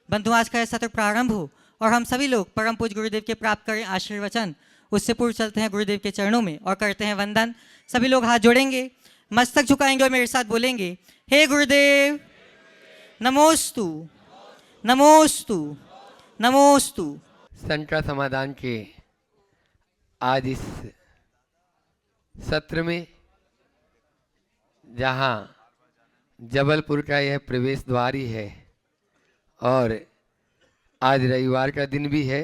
बंधु, आज का यह सत्र प्रारंभ हो और हम सभी लोग परम पूज्य गुरुदेव के प्राप्त करें आशीर्वचन। उससे पूर्व चलते हैं गुरुदेव के चरणों में और करते हैं वंदन। सभी लोग हाथ जोड़ेंगे, मस्तक झुकाएंगे और मेरे साथ बोलेंगे, हे गुरुदेव नमोस्तु नमोस्तु नमोस्तु। संकट समाधान के आज इस सत्र में जहां जबलपुर का यह प्रवेश द्वार ही है और आज रविवार का दिन भी है,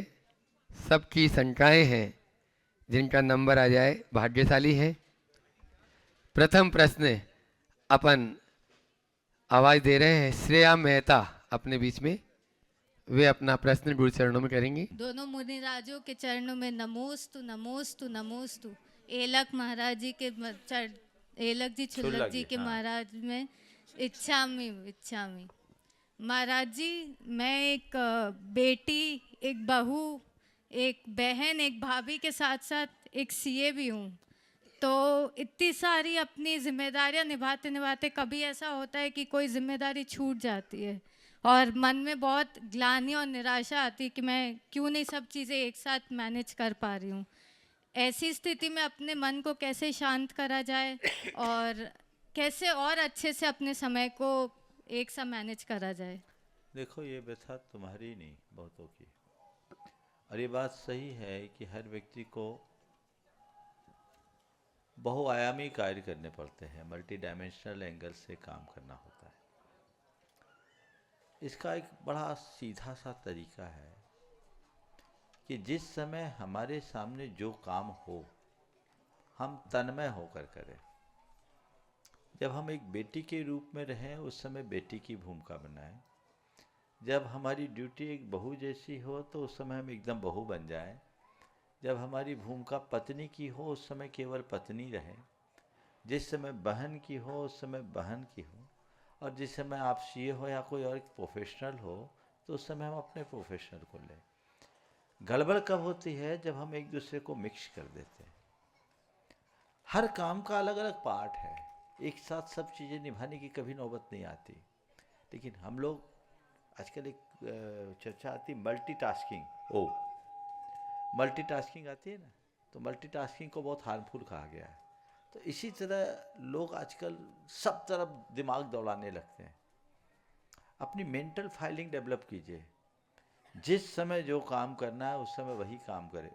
सबकी शंकाएं हैं, जिनका नंबर आ जाए भाग्यशाली है। प्रथम प्रश्न अपन आवाज दे रहे हैं, श्रेया मेहता अपने बीच में, वे अपना प्रश्न गुरु चरणों में करेंगी। दोनों मुनिराजों के चरणों में नमोस्तु नमोस्तु नमोस्तु। एलक महाराज जी के एलक जी छुल्लक जी के महाराज में इच्छामी इच्छामी। महाराज जी, मैं एक बेटी, एक बहू, एक बहन, एक भाभी के साथ साथ एक सीए भी हूँ। तो इतनी सारी अपनी जिम्मेदारियां निभाते निभाते कभी ऐसा होता है कि कोई जिम्मेदारी छूट जाती है और मन में बहुत ग्लानि और निराशा आती है कि मैं क्यों नहीं सब चीज़ें एक साथ मैनेज कर पा रही हूँ। ऐसी स्थिति में अपने मन को कैसे शांत करा जाए और कैसे और अच्छे से अपने समय को एक साथ मैनेज करा जाए। देखो, ये व्यथा तुम्हारी नहीं, बहुतों की। और ये बात सही है कि हर व्यक्ति को बहुआयामी कार्य करने पड़ते हैं, मल्टी डायमेंशनल एंगल से काम करना होता है। इसका एक बड़ा सीधा सा तरीका है कि जिस समय हमारे सामने जो काम हो, हम तन्मय होकर करें। जब हम एक बेटी के रूप में रहें, उस समय बेटी की भूमिका बनाएं। जब हमारी ड्यूटी एक बहू जैसी हो, तो उस समय हम एकदम बहू बन जाएं। जब हमारी भूमिका पत्नी की हो, उस समय केवल पत्नी रहे। जिस समय बहन की हो, उस समय बहन की हो। और जिस समय आप सीए हो या कोई और प्रोफेशनल हो, तो उस समय हम अपने प्रोफेशनल को लें। गड़बड़ कब होती है? जब हम एक दूसरे को मिक्स कर देते हैं। हर काम का अलग अलग पार्ट है, एक साथ सब चीज़ें निभाने की कभी नौबत नहीं आती। लेकिन हम लोग आजकल एक चर्चा आती, मल्टीटास्किंग। मल्टीटास्किंग आती है ना, तो मल्टीटास्किंग को बहुत हार्मफुल कहा गया है। तो इसी तरह लोग आजकल सब तरफ दिमाग दौड़ाने लगते हैं। अपनी मेंटल फाइलिंग डेवलप कीजिए। जिस समय जो काम करना है, उस समय वही काम करें।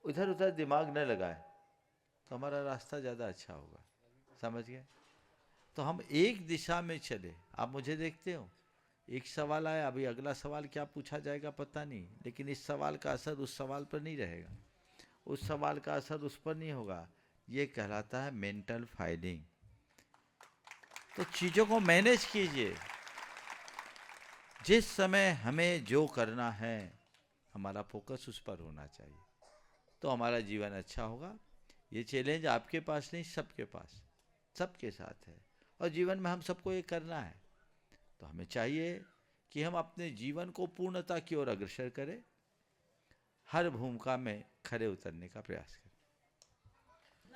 इधर उधर दिमाग न लगाए, तो हमारा रास्ता ज़्यादा अच्छा होगा। समझ गए? तो हम एक दिशा में चले। आप मुझे देखते हो, एक सवाल आया, अभी अगला सवाल क्या पूछा जाएगा पता नहीं, लेकिन इस सवाल का असर उस सवाल पर नहीं रहेगा, उस सवाल का असर उस पर नहीं होगा। ये कहलाता है मेंटल फाइलिंग। तो चीज़ों को मैनेज कीजिए। जिस समय हमें जो करना है, हमारा फोकस उस पर होना चाहिए, तो हमारा जीवन अच्छा होगा। ये चैलेंज आपके पास नहीं, सबके पास, सबके साथ है। और जीवन में हम सबको ये करना है। तो हमें चाहिए कि हम अपने जीवन को पूर्णता की ओर अग्रसर करें, हर भूमिका में खरे उतरने का प्रयास करें।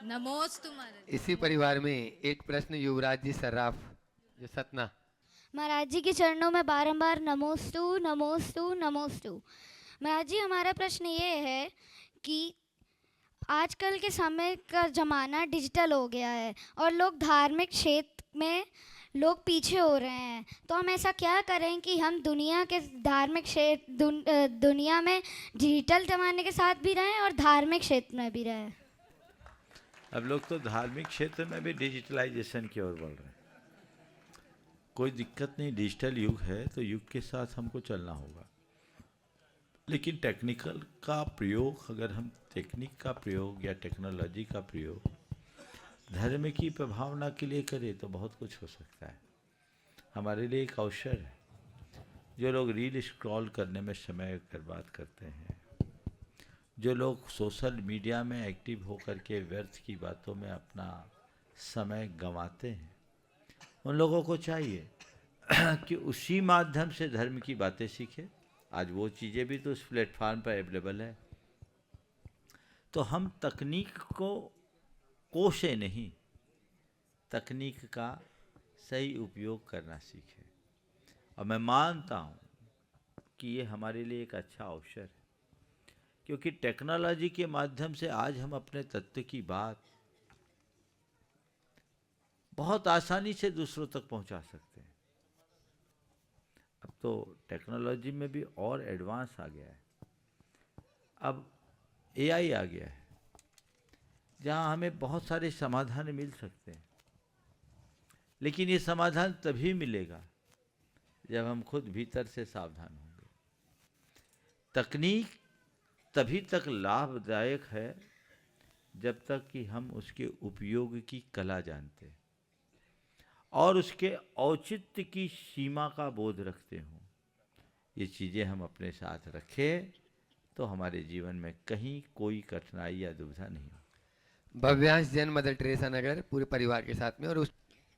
नमोस्तु महाराज। इसी परिवार में एक प्रश्न युवराज जी सर्राफ, जो सतना। महाराज जी के चरणों में बारंबार नमोस्तु नमोस्तु नमोस्तु। महाराज जी, हमारा प्रश्न ये है कि आजकल के समय का ज़माना डिजिटल हो गया है और लोग धार्मिक क्षेत्र में लोग पीछे हो रहे हैं। तो हम ऐसा क्या करें कि हम दुनिया के धार्मिक क्षेत्र दुनिया में डिजिटल ज़माने के साथ भी रहें और धार्मिक क्षेत्र में भी रहें? अब लोग तो धार्मिक क्षेत्र में भी डिजिटलाइजेशन की ओर बढ़ रहे हैं। कोई दिक्कत नहीं, डिजिटल युग है तो युग के साथ हमको चलना होगा। लेकिन टेक्निकल का प्रयोग, अगर हम टेक्निक का प्रयोग या टेक्नोलॉजी का प्रयोग धर्म की प्रभावना के लिए करें, तो बहुत कुछ हो सकता है। हमारे लिए एक अवसर है। जो लोग रील स्क्रॉल करने में समय बर्बाद करते हैं, जो लोग सोशल मीडिया में एक्टिव होकर के व्यर्थ की बातों में अपना समय गंवाते हैं, उन लोगों को चाहिए कि उसी माध्यम से धर्म की बातें सीखें। आज वो चीज़ें भी तो उस प्लेटफॉर्म पर अवेलेबल है। तो हम तकनीक को कोसे नहीं, तकनीक का सही उपयोग करना सीखें। और मैं मानता हूँ कि ये हमारे लिए एक अच्छा अवसर है, क्योंकि टेक्नोलॉजी के माध्यम से आज हम अपने तत्व की बात बहुत आसानी से दूसरों तक पहुंचा सकते हैं। अब तो टेक्नोलॉजी में भी और एडवांस आ गया है। अब एआई आ गया है, जहां हमें बहुत सारे समाधान मिल सकते हैं, लेकिन ये समाधान तभी मिलेगा जब हम खुद भीतर से सावधान होंगे। तकनीक तभी तक लाभदायक है जब तक कि हम उसके उपयोग की कला जानते हैं और उसके औचित्य की सीमा का बोध रखते हों। ये चीज़ें हम अपने साथ रखें तो हमारे जीवन में कहीं कोई कठिनाई या दुविधा नहीं हो। भव्यांश जैन, मदर टेरेसा नगर, पूरे परिवार के साथ में। और उस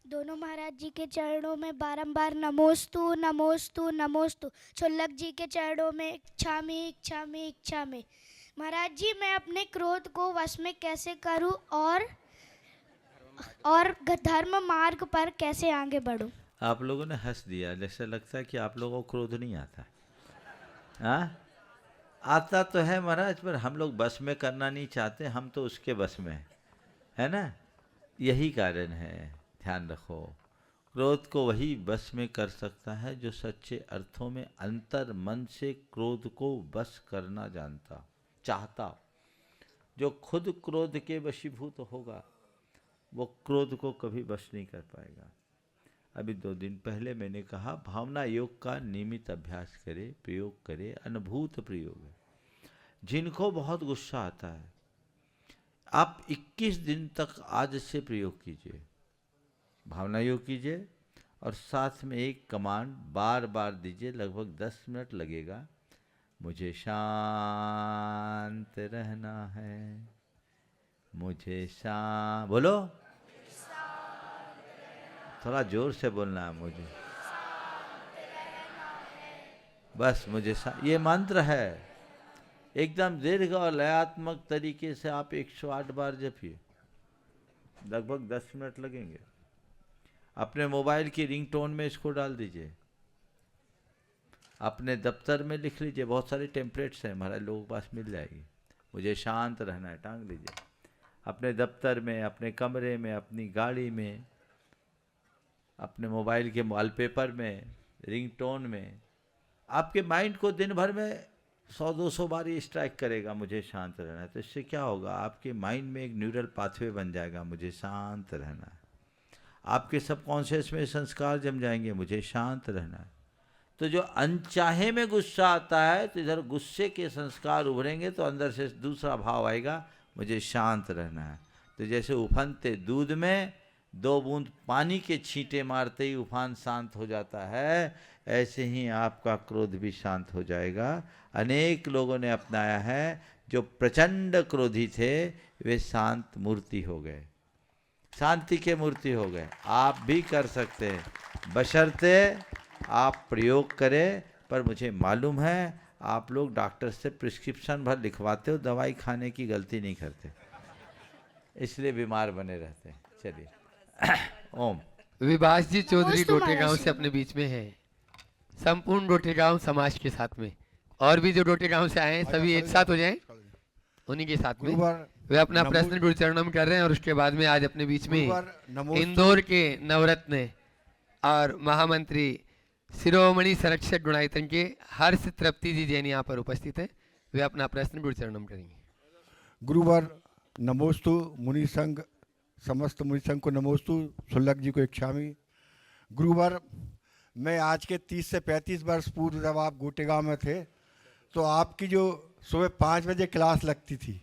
दोनों महाराज जी के चरणों में बारंबार नमोस्तु नमोस्तु नमोस्तु। क्षुल्लक जी के चरणों में इच्छामि इच्छामि इच्छामि। महाराज जी, मैं अपने क्रोध को वश में कैसे करूं और धर्म मार्ग पर कैसे आगे बढ़ूं? आप लोगों ने हंस दिया, जैसे लगता है कि आप लोगों को क्रोध नहीं आता। हाँ, आता तो है महाराज, पर हम लोग बस में करना नहीं चाहते, हम तो उसके बस में है ना। यही कारण है, ध्यान रखो, क्रोध को वही बस में कर सकता है जो सच्चे अर्थों में अंतर मन से क्रोध को बस करना जानता चाहता। जो खुद क्रोध के वशीभूत होगा वो क्रोध को कभी वश नहीं कर पाएगा। अभी 2 दिन पहले मैंने कहा, भावना योग का नियमित अभ्यास करे, प्रयोग करे, अनुभूत प्रयोग है। जिनको बहुत गुस्सा आता है, आप 21 दिन तक आज से प्रयोग कीजिए, भावना योग कीजिए और साथ में एक कमांड बार बार दीजिए, लगभग 10 मिनट लगेगा। मुझे शांत रहना है, मुझे शांत, बोलो, थोड़ा जोर से बोलना है, मुझे बस मुझे ये मंत्र है। एकदम दीर्घ और लयात्मक तरीके से आप 108 बार जपिए, लगभग 10 मिनट लगेंगे। अपने मोबाइल की रिंगटोन में इसको डाल दीजिए, अपने दफ्तर में लिख लीजिए, बहुत सारे टेम्पलेट्स हैं हमारे लोगों के पास, मिल जाएगी। मुझे शांत रहना है, टांग लीजिए अपने दफ्तर में, अपने कमरे में, अपनी गाड़ी में, अपने मोबाइल के वॉलपेपर में, रिंगटोन में। आपके माइंड को दिन भर में 100-200 बार ये स्ट्राइक करेगा, मुझे शांत रहना है। तो इससे क्या होगा, आपके माइंड में एक न्यूरल पाथवे बन जाएगा, मुझे शांत रहना है। आपके सबकॉन्शियस में संस्कार जम जाएंगे, मुझे शांत रहना है। तो जो अनचाहे में गुस्सा आता है तो इधर गुस्से के संस्कार उभरेंगे तो अंदर से दूसरा भाव आएगा, मुझे शांत रहना है। तो जैसे उफनते दूध में 2 बूंद पानी के छींटे मारते ही उफान शांत हो जाता है, ऐसे ही आपका क्रोध भी शांत हो जाएगा। अनेक लोगों ने अपनाया है, जो प्रचंड क्रोधी थे वे शांत मूर्ति हो गए, शांति के मूर्ति हो गए। आप भी कर सकते हैं, बशर्ते आप प्रयोग करें। पर मुझे मालूम है आप लोग डॉक्टर से प्रिस्क्रिप्शन भर लिखवाते हो, दवाई खाने की गलती नहीं करते, इसलिए बीमार बने रहते हैं। चलिए ओम। विभाष जी चौधरी नमोस्तु डोटे गांव महाराज से अपने बीच में है, संपूर्ण डोटे गांव समाज के साथ में, और भी जो डोटे गांव से आए हैं सभी एक साथ हो जाएं, उन्हीं के साथ में वे अपना प्रश्न गुरु चरणों में कर रहे हैं। और उसके बाद में आज अपने बीच में इंदौर के नवरत्न और महामंत्री शिरोमणि संरक्षक गुणायतन के हर्ष तृप्ति जी जैन यहाँ पर उपस्थित हैं, वे अपना प्रश्न गुरु चरणों में करेंगे। गुरुवर नमोस्तु, मुनि संघ, समस्त मुनि संघ को नमोस्तु, क्षुल्लक जी को इच्छामि। गुरुवर, मैं आज के 30 से 35 वर्ष पूर्व जब आप गोटेगांव में थे तो आपकी जो सुबह 5 बजे क्लास लगती थी,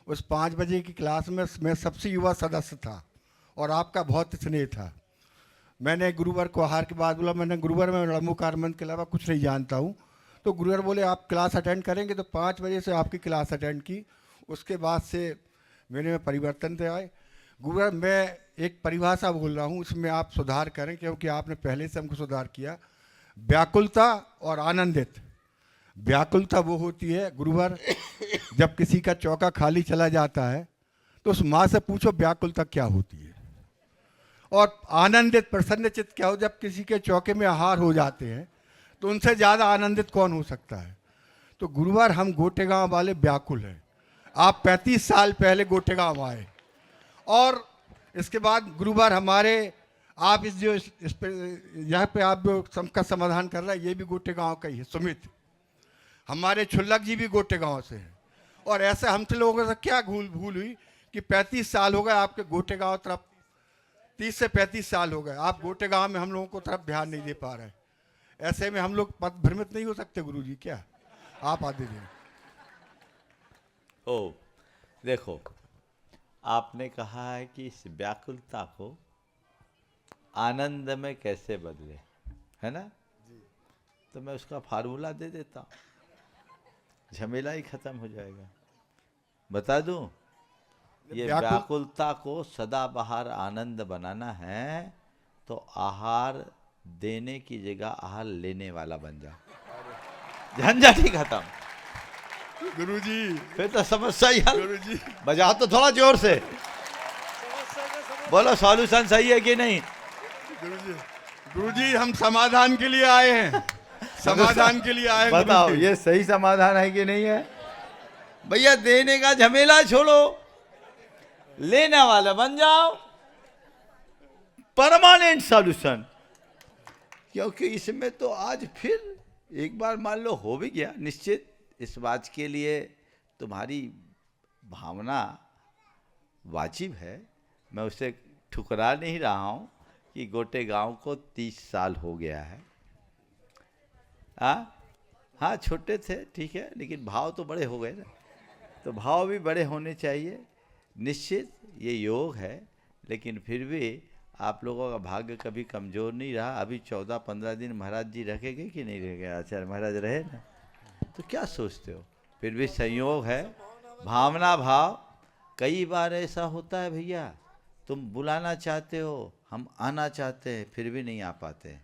उस 5 बजे की क्लास में मैं सबसे युवा सदस्य था और आपका बहुत स्नेह था। मैंने गुरुवर को आहार के बाद बोला, मैंने गुरुवर मैं लंबोकार मंत्र के अलावा कुछ नहीं जानता हूँ। तो गुरुवर बोले आप क्लास अटेंड करेंगे, तो 5 बजे से आपकी क्लास अटेंड की। उसके बाद से मेरे में परिवर्तन थे आए। गुरुवर, मैं एक परिभाषा बोल रहा हूँ, उसमें आप सुधार करें, क्योंकि आपने पहले से हमको सुधार किया। व्याकुलता और आनंदित। व्याकुलता वो होती है गुरुवर, जब किसी का चौका खाली चला जाता है तो उस माँ से पूछो व्याकुलता क्या होती है। और आनंदित प्रसन्नचित्त क्या हो, जब किसी के चौके में आहार हो जाते हैं तो उनसे ज़्यादा आनंदित कौन हो सकता है। तो गुरुवार हम गोटेगांव वाले व्याकुल हैं। आप 35 साल पहले गोटेगांव आए और इसके बाद गुरुवार हमारे आप इस पे यहाँ पे आप जो सबका समाधान कर रहा है ये भी गोटेगांव का ही है। सुमित हमारे छुल्लक जी भी गोटेगांव से हैं और ऐसे हमसे लोगों से क्या भूल हुई कि 35 साल हो गए आपके गोटेगांव तरफ, 30 से 35 साल हो गए आप गोटेगांव में हम लोगों को तरफ ध्यान नहीं दे पा रहे। ऐसे में हम लोग पद भ्रमित नहीं हो सकते गुरुजी क्या? आप आदि दें। ओ देखो, आपने कहा है कि इस व्याकुलता को आनंद में कैसे बदले, है ना? तो मैं उसका फार्मूला दे देता हूँ, झमेला ही खत्म हो जाएगा। बता दूं, ये व्याकुलता को सदाबहार आनंद बनाना है तो आहार देने की जगह आहार लेने वाला बन जाओ, झंझट ही खत्म। गुरुजी फिर तो समस्या ही हल। गुरुजी बजाओ तो थोड़ा जोर से, बोलो सॉल्यूशन सही है कि नहीं? गुरुजी हम समाधान के लिए आए हैं, समाधान के लिए आए हैं। बताओ गुरुजी। ये सही समाधान है कि नहीं है? भैया देने का झमेला छोड़ो, लेने वाला बन जाओ, परमानेंट सॉल्यूशन। क्योंकि इसमें तो आज फिर एक बार मान लो हो भी गया निश्चित, इस बात के लिए तुम्हारी भावना वाजिब है, मैं उसे ठुकरा नहीं रहा हूं कि गोटेगांव को 30 साल हो गया है। हाँ छोटे थे ठीक है, लेकिन भाव तो बड़े हो गए ना, तो भाव भी बड़े होने चाहिए। निश्चित ये योग है, लेकिन फिर भी आप लोगों का भाग्य कभी कमज़ोर नहीं रहा। अभी 14-15 दिन महाराज जी रखेंगे कि नहीं रखेंगे? आचार्य महाराज रहे ना, तो क्या सोचते हो? फिर भी संयोग है, भावना भाव। कई बार ऐसा होता है भैया, तुम बुलाना चाहते हो, हम आना चाहते हैं, फिर भी नहीं आ पाते।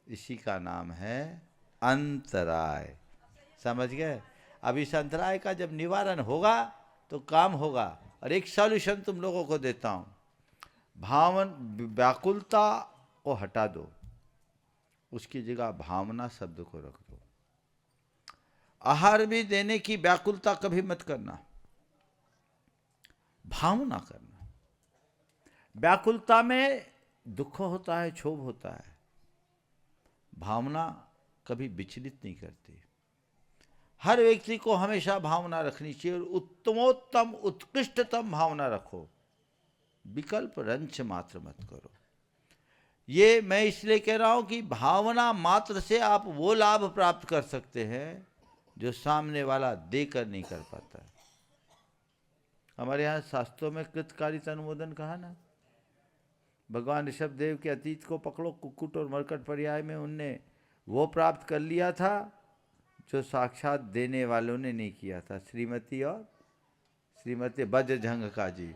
इसी का नाम है अंतराय। समझ गए? अब इस अंतराय का जब निवारण होगा तो काम होगा। और एक सॉल्यूशन तुम लोगों को देता हूँ, व्याकुलता को हटा दो, उसकी जगह भावना शब्द को रख दो। आहार भी देने की व्याकुलता कभी मत करना, भावना करना। व्याकुलता में दुख होता है, क्षोभ होता है, भावना कभी विचलित नहीं करती। हर व्यक्ति को हमेशा भावना रखनी चाहिए, और उत्तमोत्तम उत्कृष्टतम भावना रखो, विकल्प रंच मात्र मत करो। ये मैं इसलिए कह रहा हूं कि भावना मात्र से आप वो लाभ प्राप्त कर सकते हैं जो सामने वाला देकर नहीं कर पाता है। हमारे यहाँ शास्त्रों में कृतकारिता अनुमोदन कहा ना, भगवान ऋषभ देव के अतीत को पकड़ो, कुक्कुट और मरकट पर्याय में उनने वो प्राप्त कर लिया था जो साक्षात देने वालों ने नहीं किया था। श्रीमती वज्रझंग का जी,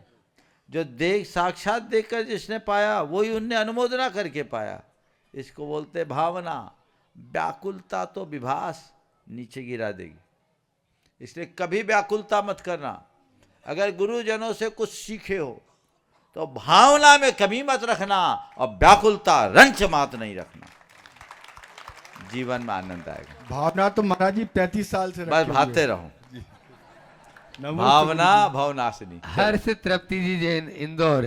जो देख साक्षात देखकर जिसने पाया वही उनने अनुमोदना करके पाया। इसको बोलते भावना। व्याकुलता तो विभास नीचे गिरा देगी, इसलिए कभी व्याकुलता मत करना। अगर गुरुजनों से कुछ सीखे हो तो भावना में कमी मत रखना, और व्याकुलता रंच मात नहीं रखना, जीवन में आनंद आएगा। भावना तो महाराज जी 35 साल से बस भागते रहो, भावना भावनाशिनी। हर्ष तृप्ति जी जैन इंदौर,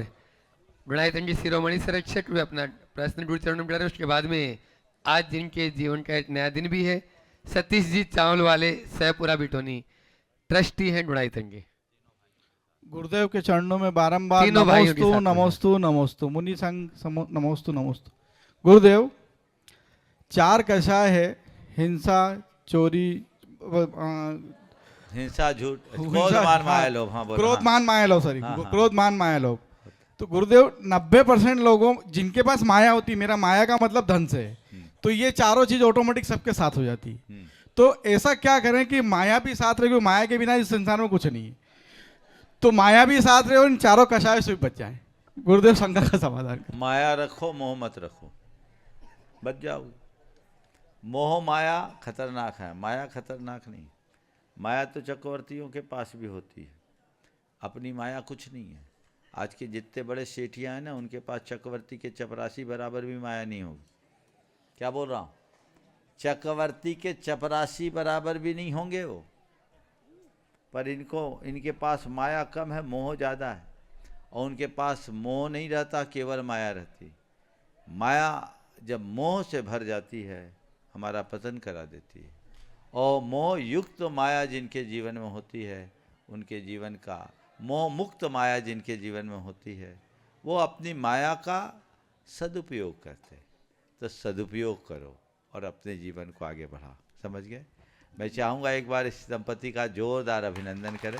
गुणायतन जी शिरोमणि संरक्षक वे अपना प्रश्न गुरु चरणों में डाले। उसके बाद में आज जिनके जीवन का एक नया दिन भी है, सतीश जी चावल वाले सहपुरा बिटोनी ट्रस्टी हैं गुणायतन के। गुरुदेव के चरणों में बारंबार तीनों भाइयों के नमोस्तु साथ में। नमोस्तु नमोस्तु, मुनि संग नमोस्तु नमोस्तु। गुरुदेव, 4 कषाय है, हिंसा, चोरी, हिंसा, झूठ, क्रोध, हिंसा, मान, माया, हाँ, लोभ। हाँ बोलो। क्रोध, हाँ। मान, माया, लोभ। सॉरी, हाँ, हाँ। क्रोध, मान, माया, लोभ। तो गुरुदेव 90% लोगों जिनके पास माया होती, मेरा माया का मतलब धन से है, तो ये चारों चीज ऑटोमेटिक सबके साथ हो जाती है। तो ऐसा क्या करें कि माया भी साथ रहे, क्योंकि माया के बिना इस संसार में कुछ नहीं है। तो माया भी साथ रहे और इन चारों कषायों से भी बच जाए। गुरुदेव शंका का समाधान करें। माया रखो, मोह मत रखो, बच जाओगे। मोह माया खतरनाक है, माया खतरनाक नहीं। माया तो चक्रवर्तियों के पास भी होती है, अपनी माया कुछ नहीं है। आज के जितने बड़े सेठियाँ हैं ना, उनके पास चक्रवर्ती के चपरासी बराबर भी माया नहीं होगी। क्या बोल रहा हूँ? चक्रवर्ती के चपरासी बराबर भी नहीं होंगे वो, पर इनके पास माया कम है, मोह ज़्यादा है। और उनके पास मोह नहीं रहता, केवल माया रहती। माया जब मोह से भर जाती है हमारा पतन करा देती है। और मोह युक्त माया जिनके जीवन में होती है, उनके जीवन का मोह मुक्त माया जिनके जीवन में होती है, वो अपनी माया का सदुपयोग करते हैं। तो सदुपयोग करो और अपने जीवन को आगे बढ़ाओ। समझ गए? मैं चाहूँगा एक बार इस दंपति का जोरदार अभिनंदन करें।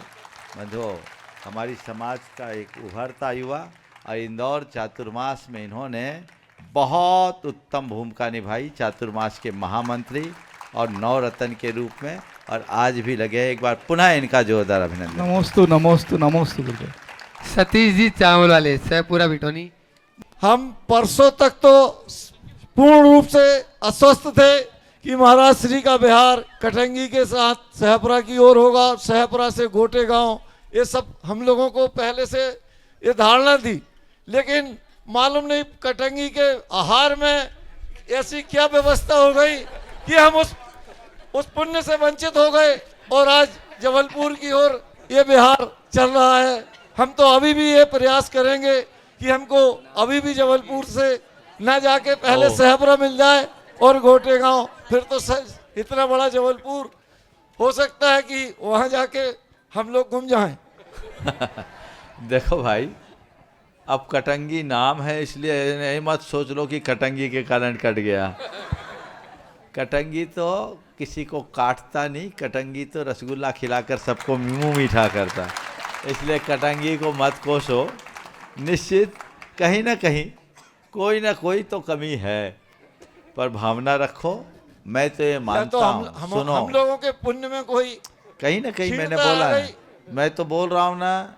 बंधुओं, हमारी समाज का एक उभरता युवा और इंदौर चातुर्मास में इन्होंने बहुत उत्तम भूमिका निभाई, चातुर्मास के महामंत्री और नवरत्न के रूप में, और आज भी लगे हैं। एक बार पुनः इनका जोरदार अभिनंदन। नमोस्तु नमोस्तु नमोस्तु गुरुदेव। सतीश जी चावल वाले सहपुरा बिटोनी। हम परसों तक तो पूर्ण रूप से अस्वस्थ थे कि महाराज श्री का बिहार कटंगी के साथ सहपुरा की ओर होगा, सहपुरा से गोटे गांव, ये सब हम लोगों को पहले से ये धारणा थी। लेकिन मालूम नहीं कटंगी के आहार में ऐसी क्या व्यवस्था हो गई कि हम उस पुण्य से वंचित हो गए और आज जबलपुर की ओर ये बिहार चल रहा है। हम तो अभी भी ये प्रयास करेंगे कि हमको अभी भी जबलपुर से ना जाके पहले सहपुरा मिल जाए और गोटे गांव, फिर तो इतना बड़ा जबलपुर हो सकता है कि वहां जाके हम लोग घूम जाएं। देखो भाई, अब कटंगी नाम है इसलिए नहीं मत सोच लो कि कटंगी के कारण कट गया। कटंगी तो किसी को काटता नहीं, कटंगी तो रसगुल्ला खिलाकर सबको मुंह मीठा करता। इसलिए कटंगी को मत कोसो। निश्चित कहीं ना कहीं कोई ना कोई तो कमी है, पर भावना रखो। मैं तो ये मानता हूँ, सुनो, हम लोगों के पुण्य में कोई कहीं ना कहीं मैंने क्षीणता बोला आ है, गई। मैं तो बोल रहा हूँ ना,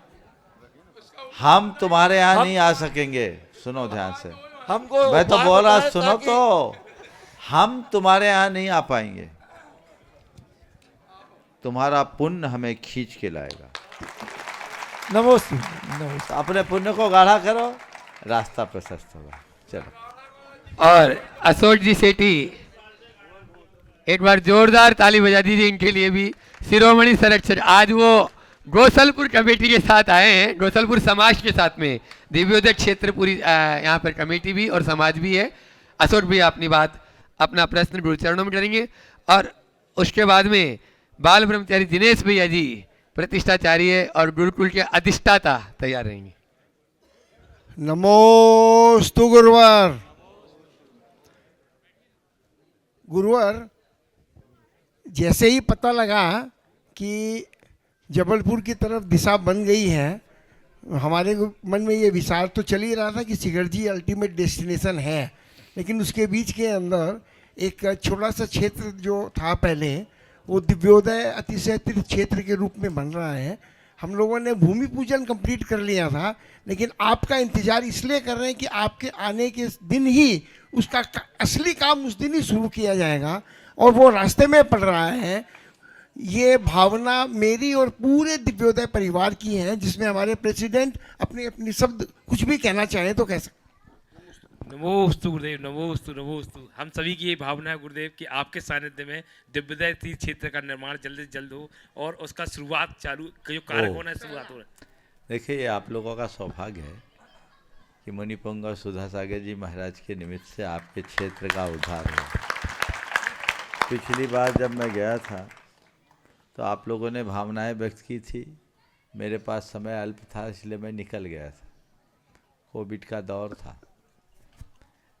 हम तुम्हारे यहाँ नहीं आ सकेंगे। सुनो ध्यान से, हमको मैं तो उपाय बोल रहा, बताएं सुनो ताकि- तो, हम तुम्हारे यहाँ नहीं आ पाएंगे, तुम्हारा पुण्य हमें खींच के लाएगा। नमस्ते नमस्ते। अपने पुण्य को गाढ़ा करो, रास्ता प्रशस्त होगा। चलो। और अशोक जी सेठी, एक बार जोरदार ताली बजा दीजिए इनके लिए भी। शिरोमणि संरक्षक, आज वो गोसलपुर कमेटी के साथ आए हैं, गोसलपुर समाज के साथ में। दिव्योदय क्षेत्र पूरी यहाँ पर कमेटी भी और समाज भी है। अशोक भी अपनी बात, अपना प्रश्न गुरु चरणों में करेंगे, और उसके बाद में बाल ब्रह्मचारी दिनेश भैया जी प्रतिष्ठाचार्य और गुरुकुल के अधिष्ठाता तैयार रहेंगे। नमोस्तु गुरुवर। गुरुवर, जैसे ही पता लगा कि जबलपुर की तरफ दिशा बन गई है, हमारे मन में ये विचार तो चल ही रहा था कि सिगरजी अल्टीमेट डेस्टिनेशन है, लेकिन उसके बीच के अंदर एक छोटा सा क्षेत्र जो था पहले, वो दिव्योदय अतिशय तीर्थ क्षेत्र के रूप में बन रहा है। हम लोगों ने भूमि पूजन कंप्लीट कर लिया था, लेकिन आपका इंतजार इसलिए कर रहे हैं कि आपके आने के दिन ही उसका असली काम उस दिन ही शुरू किया जाएगा, और वो रास्ते में पड़ रहा है। ये भावना मेरी और पूरे दिव्योदय परिवार की है, जिसमें हमारे प्रेसिडेंट अपने अपनी शब्द कुछ भी कहना चाहें तो कह सकते। नमोस्तु गुरुदेव, नमोस्तु नमोस्तु। हम सभी की ये भावना है गुरुदेव कि आपके सानिध्य में दिव्योदय तीर्थ क्षेत्र का निर्माण जल्द से जल्द हो और उसका शुरुआत चालू जो कार्य होना है शुरुआत हो रहा है। देखिए, ये आप लोगों का सौभाग्य है कि मुनिपुंग और सुधा सागर जी महाराज के निमित्त से आपके क्षेत्र का उद्धार हुआ। पिछली बार जब मैं गया था तो आप लोगों ने भावनाएं व्यक्त की थी, मेरे पास समय अल्प था इसलिए मैं निकल गया था, कोविड का दौर था।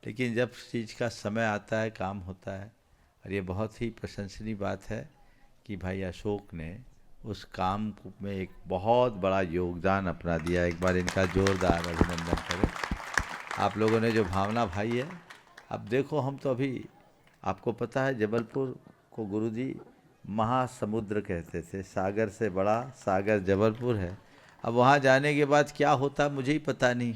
लेकिन जब चीज़ का समय आता है, काम होता है, और ये बहुत ही प्रशंसनीय बात है कि भाई अशोक ने उस काम में एक बहुत बड़ा योगदान अपना दिया। एक बार इनका जोरदार अभिनंदन करें। आप लोगों ने जो भावना भाई है, अब देखो, हम तो अभी, आपको पता है जबलपुर को गुरुजी महासमुद्र कहते थे, सागर से बड़ा सागर जबलपुर है। अब वहाँ जाने के बाद क्या होता मुझे ही पता नहीं,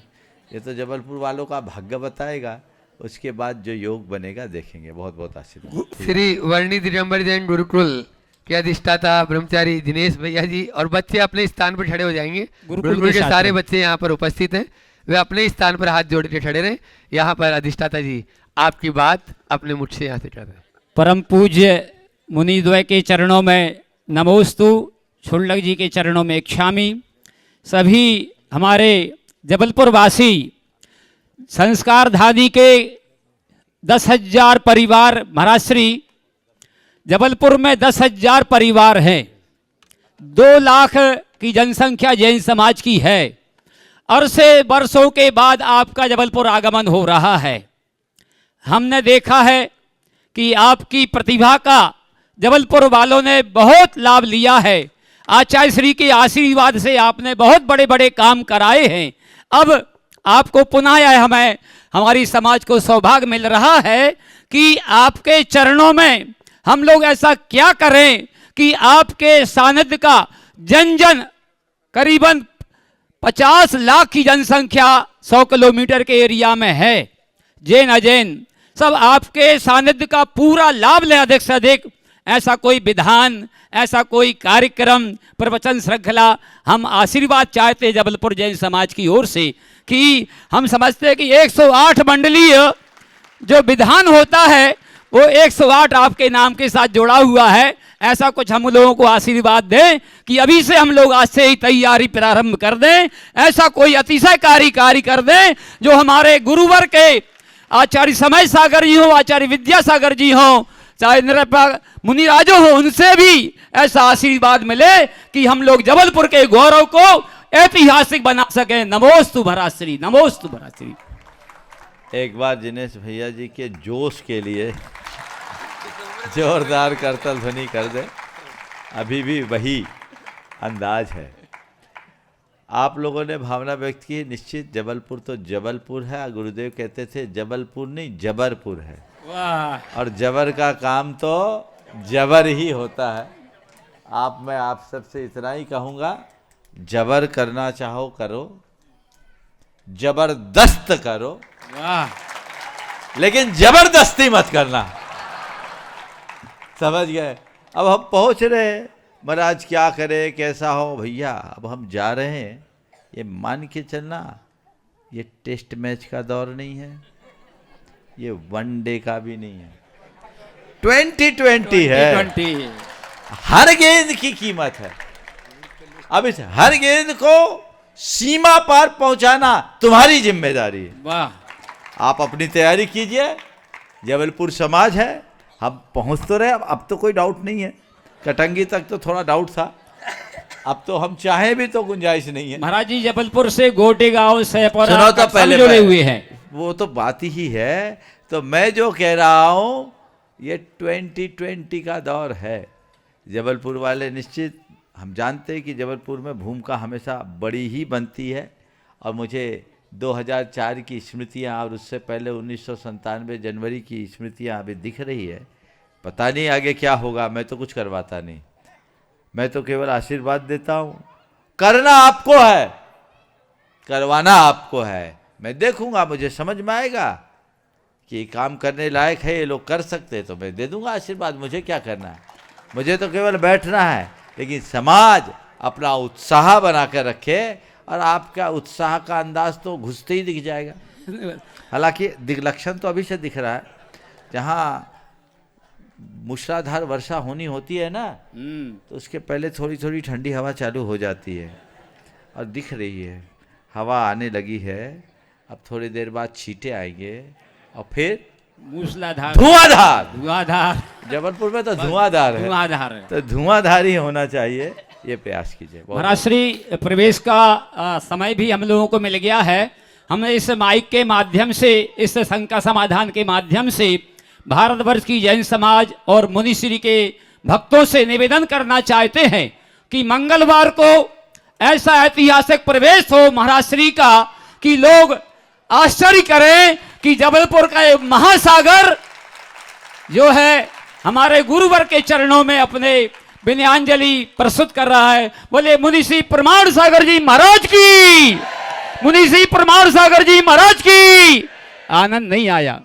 ये तो जबलपुर वालों का भाग्य बताएगा। उसके बाद जो योग बनेगा देखेंगे। बहुत बहुत आशीर्वाद। श्री वर्णी दिगंबर जैन गुरुकुल के अधिष्ठाता ब्रह्मचारी दिनेश भैया जी और बच्चे अपने स्थान पर खड़े हो जाएंगे। गुरुकुल के सारे बच्चे यहाँ पर उपस्थित हैं, वे अपने स्थान पर हाथ जोड़ के खड़े रहें। यहाँ पर अधिष्ठाता जी आपकी बात अपने मुझ से यहाँ से कर रहे हैं। परम पूज्य मुनिद्वय के चरणों में नमोस्तु, छुल्लक जी के चरणों में क्षामी, सभी हमारे जबलपुर वासी संस्कार धानी के 10,000 परिवार, महाराज श्री जबलपुर में 10,000 परिवार हैं, 2 लाख की जनसंख्या जैन समाज की है। अरसे वर्षों के बाद आपका जबलपुर आगमन हो रहा है। हमने देखा है कि आपकी प्रतिभा का जबलपुर वालों ने बहुत लाभ लिया है। आचार्य श्री के आशीर्वाद से आपने बहुत बड़े बड़े काम कराए हैं। अब आपको पुनः हमें, हमारी समाज को सौभाग्य मिल रहा है कि आपके चरणों में हम लोग ऐसा क्या करें कि आपके सानिध्य का जन जन, करीबन 50 लाख की जनसंख्या 100 किलोमीटर के एरिया में है, जैन अजैन सब आपके सानिध्य का पूरा लाभ लें अधिक से अधिक। ऐसा कोई विधान, ऐसा कोई कार्यक्रम, प्रवचन श्रृंखला हम आशीर्वाद चाहते हैं जबलपुर जैन समाज की ओर से, कि हम समझते हैं कि 108 मंडलीय जो विधान होता है वो 108 आपके नाम के साथ जुड़ा हुआ है। ऐसा कुछ हम लोगों को आशीर्वाद दें कि अभी से हम लोग आज से ही तैयारी प्रारंभ कर दें। ऐसा कोई अतिशयकारी कार्य कर दें जो हमारे गुरुवर के आचार्य समय सागर जी हो, आचार्य विद्यासागर जी हो, चाहे मुनिराजो हो, उनसे भी ऐसा आशीर्वाद मिले कि हम लोग जबलपुर के गौरव को ऐतिहासिक बना सकें। नमोस्तु भराश्री, नमोस्तु भराश्री। एक बार दिनेश भैया जी के जोश के लिए जोरदार करतल ध्वनि कर दे। अभी भी वही अंदाज है। आप लोगों ने भावना व्यक्त की, निश्चित जबलपुर तो जबलपुर है। गुरुदेव कहते थे जबलपुर नहीं जबरपुर है, वाह। और जबर का काम तो जबर ही होता है। मैं आप सबसे इतना ही कहूँगा, जबर करना चाहो करो, जबरदस्त करो, वाह। लेकिन जबरदस्ती मत करना। समझ गए? अब हम पहुंच रहे हैं, महाराज क्या करे, कैसा हो भैया, अब हम जा रहे हैं। ये मान के चलना, ये टेस्ट मैच का दौर नहीं है, ये वनडे का भी नहीं है, 2020 है। 2020 हर गेंद की कीमत है। अब इस हर गेंद को सीमा पार पहुंचाना तुम्हारी जिम्मेदारी है। वाह। आप अपनी तैयारी कीजिए। जबलपुर समाज है, हम पहुंच तो रहे। अब तो कोई डाउट नहीं है। कटंगी तक तो थोड़ा डाउट था, अब तो हम चाहें भी तो गुंजाइश नहीं है। महाराज जी जबलपुर से गोटेगांव से सुनो तो पहले जुड़े हुए हैं, वो तो बात ही है। तो मैं जो कह रहा हूं, ये 2020 का दौर है। जबलपुर वाले निश्चित, हम जानते हैं कि जबलपुर में भूमिका हमेशा बड़ी ही बनती है। और मुझे 2004 की स्मृतियाँ और उससे पहले 1997 जनवरी की स्मृतियाँ अभी दिख रही है। पता नहीं आगे क्या होगा। मैं तो कुछ करवाता नहीं, मैं तो केवल आशीर्वाद देता हूँ। करना आपको है, करवाना आपको है। मैं देखूंगा, मुझे समझ में आएगा कि ये काम करने लायक है, ये लोग कर सकते हैं, तो मैं दे दूंगा आशीर्वाद। मुझे क्या करना है, मुझे तो केवल बैठना है। लेकिन समाज अपना उत्साह बना कर रखे, और आपका उत्साह का अंदाज तो घुसते ही दिख जाएगा। हालांकि दिग्लक्षण तो अभी से दिख रहा है। जहाँ मूसलाधार वर्षा होनी होती है ना, तो उसके पहले थोड़ी थोड़ी ठंडी हवा चालू हो जाती है, और दिख रही है हवा आने लगी है। अब थोड़ी देर बाद छींटे आएंगे, और फिर मूसलाधार, धुआंधार। धुआंधार जबलपुर में तो धुआंधार है, धुआंधार है। तो धुआंधार ही होना चाहिए। ये प्रयास कीजिए। महाराज श्री प्रवेश का समय भी हम लोगों को मिल गया है। हम इस माइक के माध्यम से, इस शंका समाधान के माध्यम से भारतवर्ष की जैन समाज और मुनिश्री के भक्तों से निवेदन करना चाहते हैं कि मंगलवार को ऐसा ऐतिहासिक प्रवेश हो महाराज श्री का कि लोग आश्चर्य करें कि जबलपुर का एक महासागर जो है हमारे गुरुवर के चरणों में अपने विनयांजलि प्रस्तुत कर रहा है। बोले मुनिश्री प्रमाण सागर जी महाराज की, मुनिश्री प्रमाण सागर जी महाराज की। आनंद नहीं आया।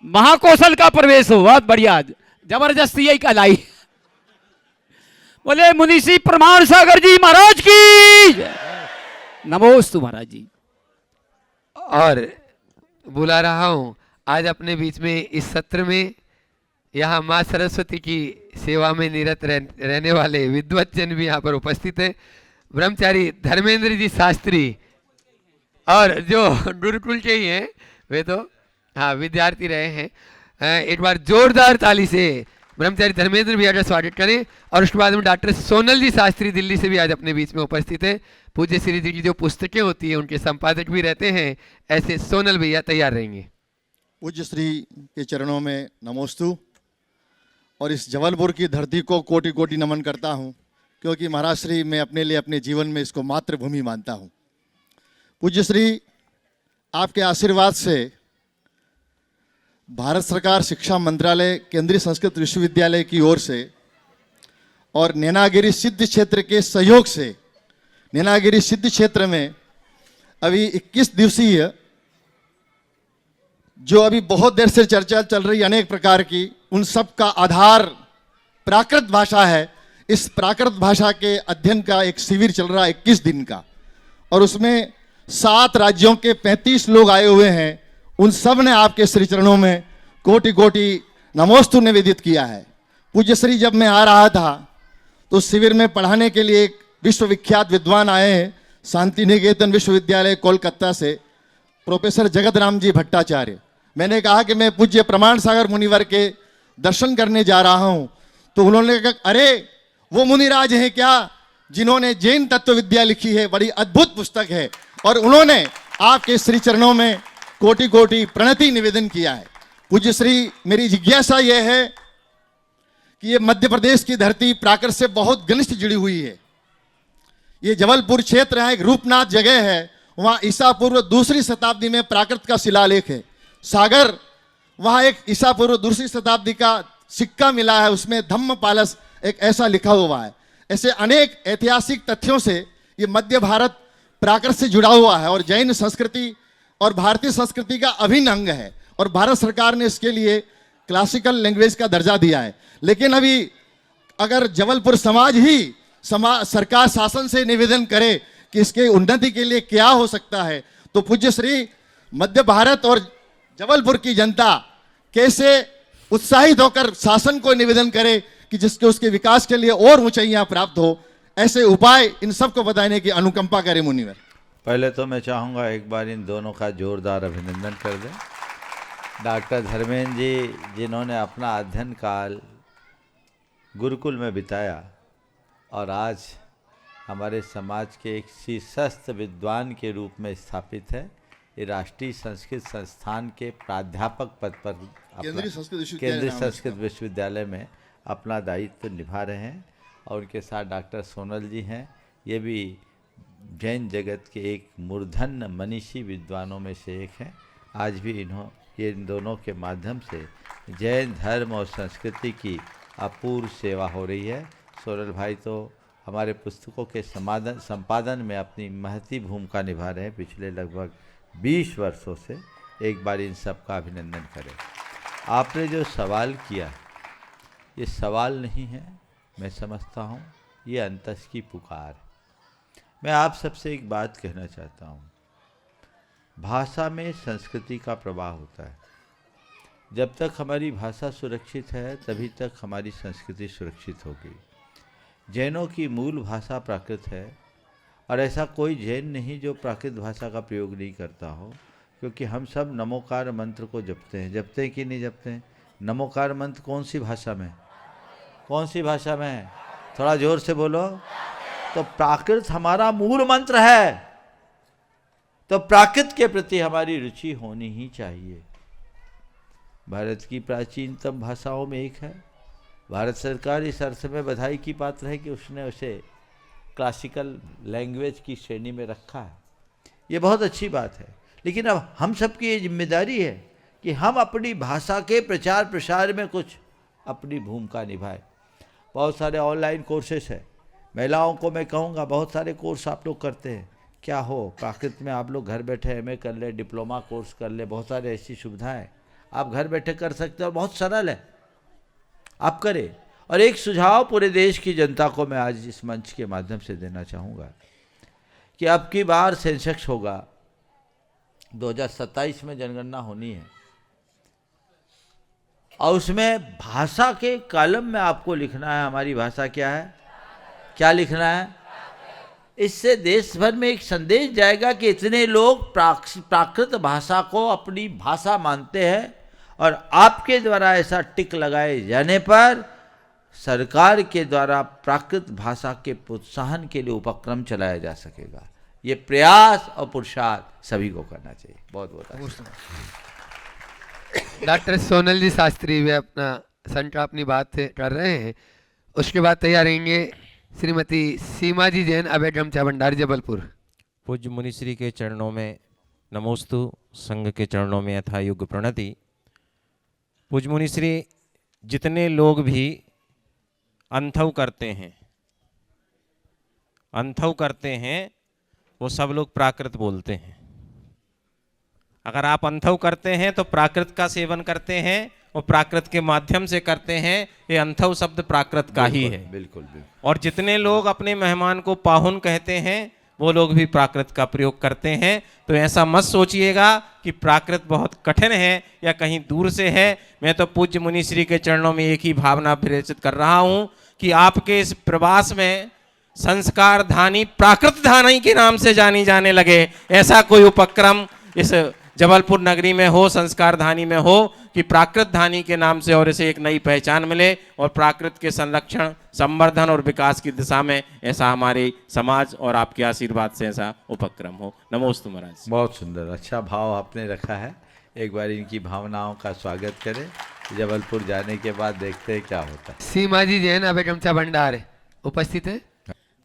महाकौशल का प्रवेश हो, बहुत बढ़िया, जबरदस्ती यही कहलाई। बोले मुनिश्री प्रमाण सागर जी महाराज की। नमोस्तु महाराज जी। और बुला रहा हूं आज अपने बीच में इस सत्र में यहाँ माँ सरस्वती की सेवा में निरत रहने वाले विद्वतजन भी यहाँ पर उपस्थित हैं। ब्रह्मचारी धर्मेंद्र जी शास्त्री और जो गुरुकुल के ही हैं वे तो हाँ विद्यार्थी रहे हैं। एक बार जोरदार ताली से ब्रह्मचारी धर्मेंद्र भैया का स्वागत करें। और उसके बाद में डॉक्टर सोनल जी शास्त्री दिल्ली से भी आज अपने बीच में उपस्थित हैं। पूज्य श्री जी की जो पुस्तकें होती हैं उनके संपादक भी रहते हैं, ऐसे सोनल भैया तैयार रहेंगे। पूज्य श्री के चरणों में नमोस्तु। और इस जबलपुर की धरती को कोटि कोटि नमन करता हूँ, क्योंकि महाराज श्री मैं अपने लिए अपने जीवन में इसको मातृभूमि मानता हूँ। पूज्य श्री आपके आशीर्वाद से भारत सरकार शिक्षा मंत्रालय, केंद्रीय संस्कृत विश्वविद्यालय की ओर से और नैनागिरी सिद्ध क्षेत्र के सहयोग से नैनागिरी सिद्ध क्षेत्र में अभी 21 दिवसीय जो अभी बहुत देर से चर्चा चल रही अनेक प्रकार की, उन सब का आधार प्राकृत भाषा है। इस प्राकृत भाषा के अध्ययन का एक शिविर चल रहा है 21 दिन का, और उसमें 7 राज्यों के 35 लोग आए हुए हैं। उन सब ने आपके श्री चरणों में कोटि कोटि नमोस्तु निवेदित किया है। पूज्य श्री जब मैं आ रहा था तो शिविर में पढ़ाने के लिए एक विश्वविख्यात विद्वान आए हैं, शांति निकेतन विश्वविद्यालय कोलकाता से प्रोफेसर जगत राम जी भट्टाचार्य। मैंने कहा कि मैं पूज्य प्रमाण सागर मुनिवर के दर्शन करने जा रहा हूं, तो उन्होंने कहा अरे वो मुनिराज हैं क्या जिन्होंने जैन तत्व विद्या लिखी है, बड़ी अद्भुत पुस्तक है। और उन्होंने आपके श्री चरणों में कोटि कोटि प्रणति निवेदन किया है। पूज्य श्री मेरी जिज्ञासा यह है कि ये मध्य प्रदेश की धरती प्राकृत से बहुत घनिष्ठ जुड़ी हुई है। ये जबलपुर क्षेत्र है, एक रूपनाथ जगह है, वहाँ ईसा पूर्व 2री शताब्दी में प्राकृत का शिलालेख है। सागर वहाँ एक ईसा पूर्व 2री शताब्दी का सिक्का मिला है, उसमें धम्म पालस एक ऐसा लिखा हुआ है। ऐसे अनेक ऐतिहासिक तथ्यों से ये मध्य भारत प्राकृत से जुड़ा हुआ है और जैन संस्कृति और भारतीय संस्कृति का अभिन्न अंग है, और भारत सरकार ने इसके लिए क्लासिकल लैंग्वेज का दर्जा दिया है। लेकिन अभी अगर जबलपुर समाज ही सरकार शासन से निवेदन करे कि इसके उन्नति के लिए क्या हो सकता है, तो पूज्य श्री मध्य भारत और जबलपुर की जनता कैसे उत्साहित होकर शासन को निवेदन करे कि जिसके उसके विकास के लिए और ऊंचाइयां प्राप्त हो, ऐसे उपाय इन सबको बताने की अनुकंपा करें मुनिवर। पहले तो मैं चाहूँगा एक बार इन दोनों का जोरदार अभिनंदन कर दें। डॉक्टर धर्मेंद्र जी जिन्होंने अपना अध्ययन काल गुरुकुल में बिताया और आज हमारे समाज के एक शीर्षस्थ विद्वान के रूप में स्थापित है। ये राष्ट्रीय संस्कृत संस्थान के प्राध्यापक पद पर केंद्रीय संस्कृत विश्वविद्यालय में अपना दायित्व निभा रहे हैं। और उनके साथ डॉक्टर सोनल जी हैं, ये भी जैन जगत के एक मूर्धन्य मनीषी विद्वानों में से एक हैं। आज भी ये इन दोनों के माध्यम से जैन धर्म और संस्कृति की अपूर्व सेवा हो रही है। सोनल भाई तो हमारे पुस्तकों के संपादन में अपनी महती भूमिका निभा रहे हैं पिछले लगभग 20 वर्षों से। एक बार इन सब का अभिनंदन करें। आपने जो सवाल किया ये सवाल नहीं है, मैं समझता हूँ ये अंतस की पुकार। मैं आप सबसे एक बात कहना चाहता हूँ, भाषा में संस्कृति का प्रवाह होता है। जब तक हमारी भाषा सुरक्षित है तभी तक हमारी संस्कृति सुरक्षित होगी। जैनों की मूल भाषा प्राकृत है और ऐसा कोई जैन नहीं जो प्राकृत भाषा का प्रयोग नहीं करता हो, क्योंकि हम सब नमोकार मंत्र को जपते हैं कि नहीं जपते हैं? नमोकार मंत्र कौन सी भाषा में, कौन सी भाषा में है? थोड़ा जोर से बोलो। तो प्राकृत हमारा मूल मंत्र है, तो प्राकृत के प्रति हमारी रुचि होनी ही चाहिए। भारत की प्राचीनतम भाषाओं में एक है। भारत सरकार इस अर्थ में बधाई की पात्र है कि उसने उसे क्लासिकल लैंग्वेज की श्रेणी में रखा है। ये बहुत अच्छी बात है। लेकिन अब हम सबकी ये जिम्मेदारी है कि हम अपनी भाषा के प्रचार प्रसार में कुछ अपनी भूमिका निभाएं। बहुत सारे ऑनलाइन कोर्सेस हैं। महिलाओं को मैं कहूँगा बहुत सारे कोर्स आप लोग करते हैं। क्या हो, प्राकृत में आप लोग घर बैठे MA कर ले, डिप्लोमा कोर्स कर ले, बहुत सारे ऐसी सुविधाएं आप घर बैठे कर सकते हो, बहुत सरल है, आप करें। और एक सुझाव पूरे देश की जनता को मैं आज इस मंच के माध्यम से देना चाहूँगा कि अब की बार सेंसेक्स होगा, 2027 में जनगणना होनी है और उसमें भाषा के कॉलम में आपको लिखना है हमारी भाषा क्या है, क्या लिखना है। इससे देश भर में एक संदेश जाएगा कि इतने लोग प्राकृत भाषा को अपनी भाषा मानते हैं, और आपके द्वारा ऐसा टिक लगाए जाने पर सरकार के द्वारा प्राकृत भाषा के प्रोत्साहन के लिए उपक्रम चलाया जा सकेगा। ये प्रयास और पुरुषार्थ सभी को करना चाहिए। बहुत बहुत डॉक्टर सोनल जी शास्त्री वे अपना संकल्प अपनी बात कर रहे हैं। उसके बाद तैयार रहेंगे श्रीमती सीमा जी जैन, अभय गमछा भंडारी, जबलपुर। पूज्य मुनिश्री के चरणों में नमोस्तु, संघ के चरणों में यथायुग प्रणति। पूज्य मुनिश्री, जितने लोग भी अंथव करते हैं वो सब लोग प्राकृत बोलते हैं। अगर आप अंथव करते हैं तो प्राकृत का सेवन करते हैं और प्राकृत के माध्यम से करते हैं। ये अंथव शब्द प्राकृत का ही है। बिल्कुल बिल्कुल। और जितने लोग अपने मेहमान को पाहुन कहते हैं वो लोग भी प्राकृत का प्रयोग करते हैं। तो ऐसा मत सोचिएगा कि प्राकृत बहुत कठिन है या कहीं दूर से है। मैं तो पूज्य मुनिश्री के चरणों में एक ही भावना प्रेषित कर रहा हूँ कि आपके इस प्रवास में संस्कार धानी प्राकृत धानी के नाम से जानी जाने लगे। ऐसा कोई उपक्रम इस जबलपुर नगरी में हो, संस्कार धानी में हो, कि प्राकृत धानी के नाम से और इसे एक नई पहचान मिले और प्राकृत के संरक्षण, संवर्धन और विकास की दिशा में ऐसा हमारे समाज और आपके आशीर्वाद से ऐसा उपक्रम हो। नमोस्तु महाराज। बहुत सुंदर, अच्छा भाव आपने रखा है। एक बार इनकी भावनाओं का स्वागत करें। जबलपुर जाने के बाद देखते हैं क्या होता है। सीमा जी जैन, अभय गमछा भंडार उपस्थित है।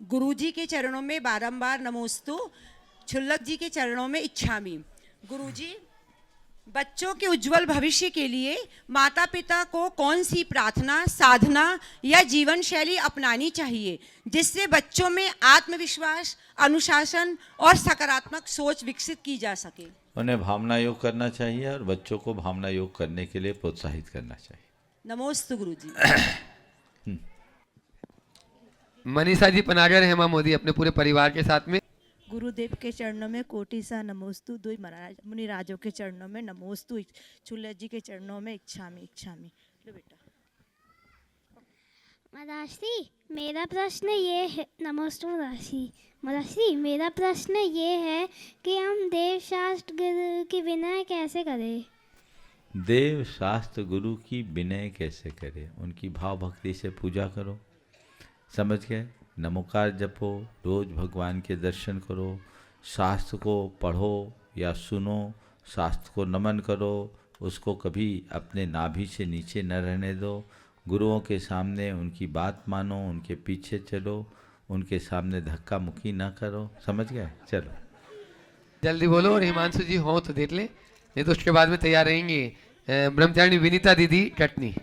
गुरुजी के चरणों में बारंबार नमोस्तु, छुल्लक जी के चरणों में इच्छामि। गुरुजी, बच्चों के उज्जवल भविष्य के लिए माता पिता को कौन सी प्रार्थना, साधना या जीवन शैली अपनानी चाहिए जिससे बच्चों में आत्मविश्वास, अनुशासन और सकारात्मक सोच विकसित की जा सके? उन्हें भावना योग करना चाहिए और बच्चों को भावना योग करने के लिए प्रोत्साहित करना चाहिए। नमोस्तु गुरुजी। मनीषा जी पनागर, हेमा मोदी अपने पूरे परिवार के साथ में। गुरुदेव के चरणों में कोटि सा नमोस्तु, दुई मुनिराजों के चरणों में नमोस्तु, छुल्लक जी के चरणों में इच्छामि इच्छामि। लो बेटा। मदाश्री, मेरा प्रश्न ये है, नमोस्तु मदाश्री, मेरा प्रश्न ये है कि हम देव शास्त्र गुरु की विनय कैसे करें? देव शास्त्र गुरु की विनय कैसे करें? उनकी भाव भक्ति से पूजा करो, समझ गए? नमोकार जपो, रोज भगवान के दर्शन करो, शास्त्र को पढ़ो या सुनो, शास्त्र को नमन करो, उसको कभी अपने नाभि से नीचे न रहने दो। गुरुओं के सामने उनकी बात मानो, उनके पीछे चलो, उनके सामने धक्का मुक्की ना करो, समझ गए? चलो जल्दी बोलो और हिमांशु जी हो तो देख ले, नहीं तो उसके बाद में तैयार रहेंगे ब्रह्मचारिणी विनीता दीदी कटनी।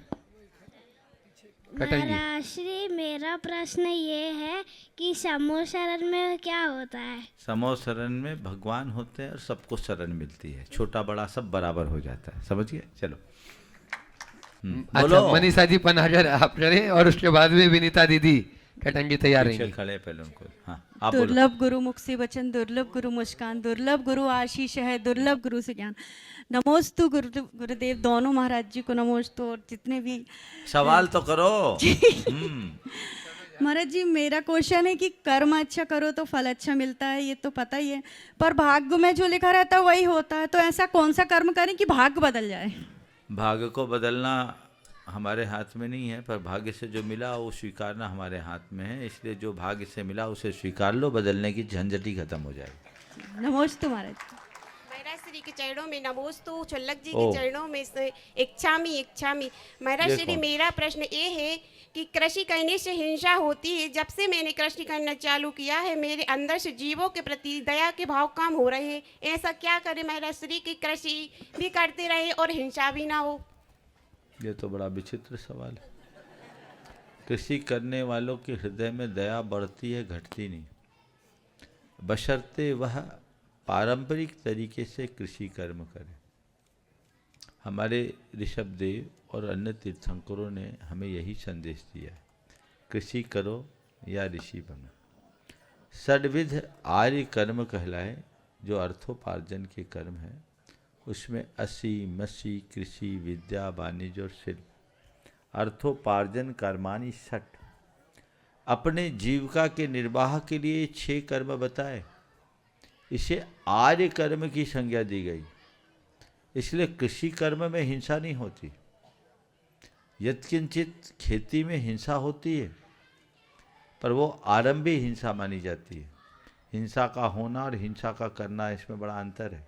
महाराष्ट्री, मेरा प्रश्न ये है कि समूह शरण में क्या होता है? समूह शरण में भगवान होते हैं और सबको शरण मिलती है, छोटा बड़ा सब बराबर हो जाता है, समझ गए? चलो अच्छा, मनीषा जी पनागर आप करें और उसके बाद में विनीता दीदी कटंगी तैयार रहेंगे। खड़े पहले उनको। हाँ, आप दुर्लभ गुरु मुख से वचन, दुर्लभ गुरु मुस्कान, दुर्लभ गुरु आशीष है, दुर्लभ गुरु से ज्ञान। नमोस्तु गुरुदेव दोनों महाराज जी को नमोस्तु। और जितने भी सवाल तो करो। महाराज जी, मेरा क्वेश्चन है कि कर्म अच्छा करो तो फल अच्छा मिलता है, ये तो पता ही है, पर भाग्य में जो लिखा रहता है वही होता है। तो ऐसा कौन सा कर्म करें कि भाग्य बदल जाए? भाग्य को बदलना हमारे हाथ में नहीं है, पर भाग्य से जो मिला वो स्वीकारना हमारे हाथ में है। इसलिए जो भाग्य से मिला उसे स्वीकार लो, बदलने की झंझट ही खत्म हो जाएगी। नमोस्तु महाराज। महाराज श्री के चरणों में नमोस्तु, छुल्लक जी के चरणों में इच्छामि इच्छामि। महाराज श्री, मेरा प्रश्न ये है कि कृषि करने से हिंसा होती है। जब से मैंने कृषि करना चालू किया है, मेरे अंदर से जीवों के प्रति दया के भाव कम हो रहे हैं। ऐसा क्या करें महाराज श्री की कृषि भी करते रहे और हिंसा भी ना हो? ये तो बड़ा विचित्र सवाल है। कृषि करने वालों के हृदय में दया बढ़ती है, घटती नहीं, बशर्ते वह पारंपरिक तरीके से कृषि कर्म करें। हमारे ऋषभ देव और अन्य तीर्थंकरों ने हमें यही संदेश दिया है, कृषि करो या ऋषि बनो। षड्विध आर्य कर्म कहलाए, जो अर्थोपार्जन के कर्म हैं, उसमें असी मसी कृषि विद्या वाणिज्य और शिल्प अर्थोपार्जन कर्माणि षट अपने जीविका के निर्वाह के लिए 6 कर्म बताए। इसे आर्य कर्म की संज्ञा दी गई। इसलिए कृषि कर्म में हिंसा नहीं होती। यत्किंचित खेती में हिंसा होती है, पर वो आरंभी हिंसा मानी जाती है। हिंसा का होना और हिंसा का करना, इसमें बड़ा अंतर है।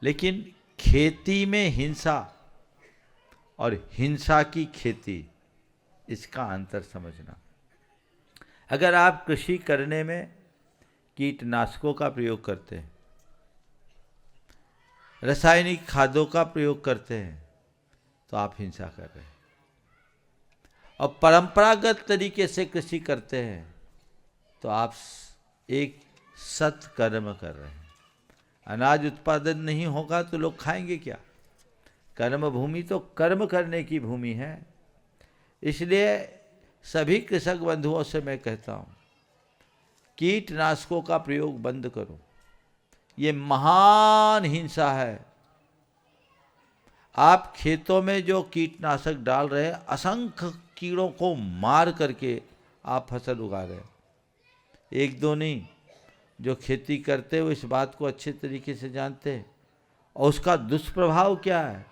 लेकिन खेती में हिंसा और हिंसा की खेती, इसका अंतर समझना। अगर आप कृषि करने में कीटनाशकों का प्रयोग करते हैं, रासायनिक खादों का प्रयोग करते हैं, तो आप हिंसा कर रहे हैं। और परंपरागत तरीके से कृषि करते हैं, तो आप एक सत्कर्म कर रहे हैं। अनाज उत्पादन नहीं होगा तो लोग खाएंगे क्या? कर्म भूमि तो कर्म करने की भूमि है। इसलिए सभी कृषक बंधुओं से मैं कहता हूँ, कीटनाशकों का प्रयोग बंद करो। ये महान हिंसा है। आप खेतों में जो कीटनाशक डाल रहे हैं, असंख्य कीड़ों को मार करके आप फसल उगा रहे हैं। एक दो नहीं, जो खेती करते हो इस बात को अच्छे तरीके से जानते हैं। और उसका दुष्प्रभाव क्या है?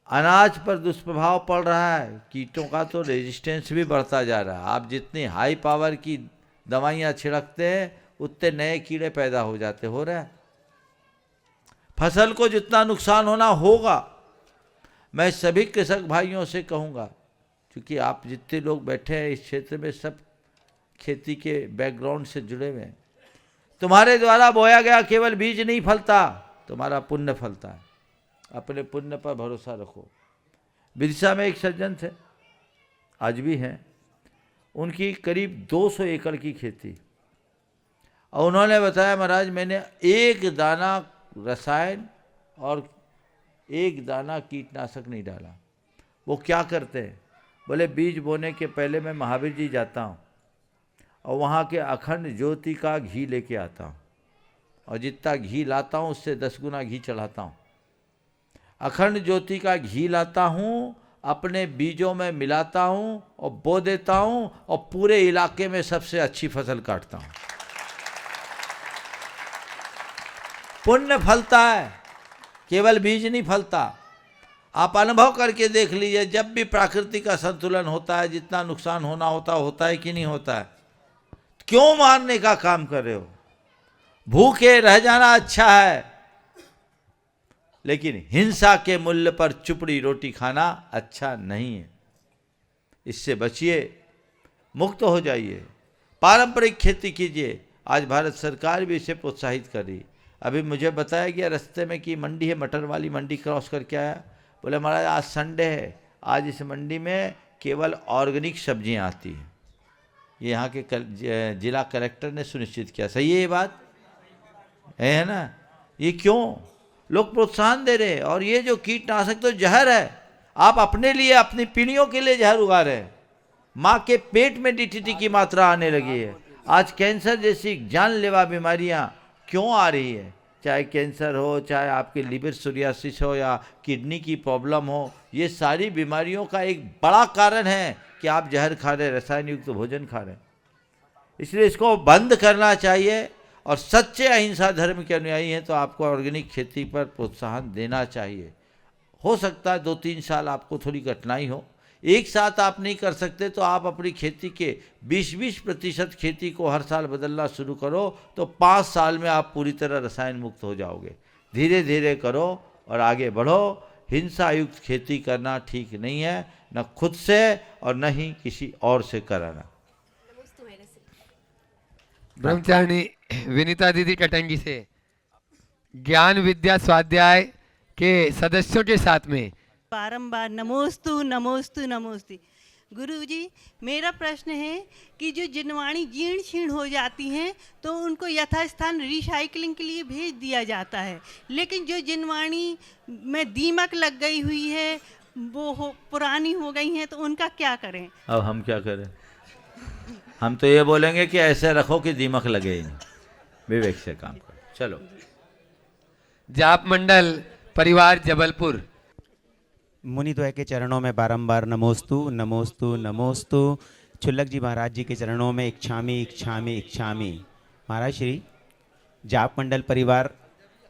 अनाज पर दुष्प्रभाव पड़ रहा है। कीटों का तो रेजिस्टेंस भी बढ़ता जा रहा है। आप जितनी हाई पावर की दवाइयाँ छिड़कते हैं, उतने नए कीड़े पैदा हो जाते हो रहे हैं। फसल को जितना नुकसान होना होगा, मैं सभी कृषक भाइयों से कहूँगा, क्योंकि आप जितने लोग बैठे हैं इस क्षेत्र में, सब खेती के बैकग्राउंड से जुड़े हुए हैं। तुम्हारे द्वारा बोया गया केवल बीज नहीं फलता, तुम्हारा पुण्य फलता है। अपने पुण्य पर भरोसा रखो। बिरसा में एक सज्जन थे, आज भी हैं। उनकी करीब 200 एकड़ की खेती, और उन्होंने बताया, महाराज मैंने एक दाना रसायन और एक दाना कीटनाशक नहीं डाला। वो क्या करते हैं? बोले बीज बोने के पहले मैं महावीर जी जाता हूँ और वहाँ के अखंड ज्योति का घी लेके आता हूँ, और जितना घी लाता हूँ उससे 10 गुना घी चढ़ाता हूँ। अखंड ज्योति का घी लाता हूँ, अपने बीजों में मिलाता हूँ और बो देता हूँ, और पूरे इलाके में सबसे अच्छी फसल काटता हूँ। पुण्य फलता है, केवल बीज नहीं फलता। आप अनुभव करके देख लीजिए, जब भी प्रकृति का संतुलन होता है, जितना नुकसान होता है कि नहीं होता है? क्यों मारने का काम कर रहे हो? भूखे रह जाना अच्छा है, लेकिन हिंसा के मूल्य पर चुपड़ी रोटी खाना अच्छा नहीं है। इससे बचिए, मुक्त हो जाइए, पारंपरिक खेती कीजिए। आज भारत सरकार भी इसे प्रोत्साहित कर रही। अभी मुझे बताया गया रास्ते में कि मंडी है, मटर वाली मंडी क्रॉस करके आया। बोले महाराज आज संडे है, आज इस मंडी में केवल ऑर्गेनिक सब्जियां आती हैं। ये यहाँ के जिला कलेक्टर ने सुनिश्चित किया। सही है ये बात? है ना? ये क्यों लोग प्रोत्साहन दे रहे हैं? और ये जो कीटनाशक तो जहर है। आप अपने लिए, अपनी पीढ़ियों के लिए जहर उगा रहे हैं। माँ के पेट में डीटीटी की मात्रा आने लगी है। आज कैंसर जैसी जानलेवा बीमारियाँ क्यों आ रही है? चाहे कैंसर हो, चाहे आपके लिवर सोरियासिस हो, या किडनी की प्रॉब्लम हो, ये सारी बीमारियों का एक बड़ा कारण है कि आप जहर खा रहे, रसायन युक्त भोजन खा रहे। इसलिए इसको बंद करना चाहिए। और सच्चे अहिंसा धर्म के अनुयायी हैं तो आपको ऑर्गेनिक खेती पर प्रोत्साहन देना चाहिए। हो सकता है 2-3 साल आपको थोड़ी कठिनाई हो, एक साथ आप नहीं कर सकते, तो आप अपनी खेती के 20-20% खेती को हर साल बदलना शुरू करो, तो 5 साल में आप पूरी तरह रसायन मुक्त हो जाओगे। धीरे धीरे करो और आगे बढ़ो। हिंसा युक्त खेती करना ठीक नहीं है, न खुद से और न ही किसी और से कराना। ब्रह्मचारिणी विनीता दीदी कटंगी से ज्ञान विद्या स्वाध्याय के सदस्यों के साथ में बारंबार नमोस्तु नमोस्तु नमोस्तु। गुरुजी, मेरा प्रश्न है कि जो जिनवाणी जीर्ण शीर्ण हो जाती हैं तो उनको यथास्थान रिसाइकलिंग के लिए भेज दिया जाता है, लेकिन जो जिनवाणी में दीमक लग गई हुई है, वो पुरानी हो गई हैं, तो उनका क्या करें? अब हम क्या करें? हम तो ये बोलेंगे कि ऐसे रखो कि दीमक लगे ही नहीं। विवेक से काम करो। चलो, जाप मंडल परिवार जबलपुर। मुनिद्वय के चरणों में बारंबार नमोस्तु नमोस्तु नमोस्तु। छुल्लक जी महाराज जी के चरणों में इच्छामी इच्छामी इच्छामी। महाराज श्री, जाप मंडल परिवार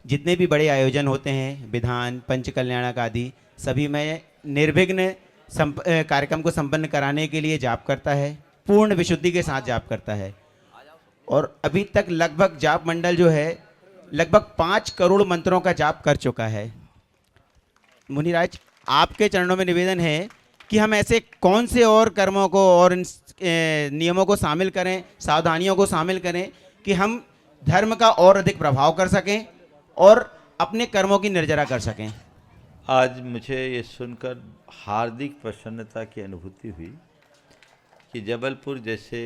जितने भी बड़े आयोजन होते हैं, विधान, पंच कल्याणक आदि, सभी में निर्विघ्न कार्यक्रम को संपन्न कराने के लिए जाप करता है, पूर्ण विशुद्धि के साथ जाप करता है। और अभी तक लगभग जाप मंडल जो है लगभग 5 करोड़ मंत्रों का जाप कर चुका है। मुनिराज, आपके चरणों में निवेदन है कि हम ऐसे कौन से और कर्मों को और इन नियमों को शामिल करें, सावधानियों को शामिल करें कि हम धर्म का और अधिक प्रभाव कर सकें और अपने कर्मों की निर्जरा कर सकें। आज मुझे ये सुनकर हार्दिक प्रसन्नता की अनुभूति हुई कि जबलपुर जैसे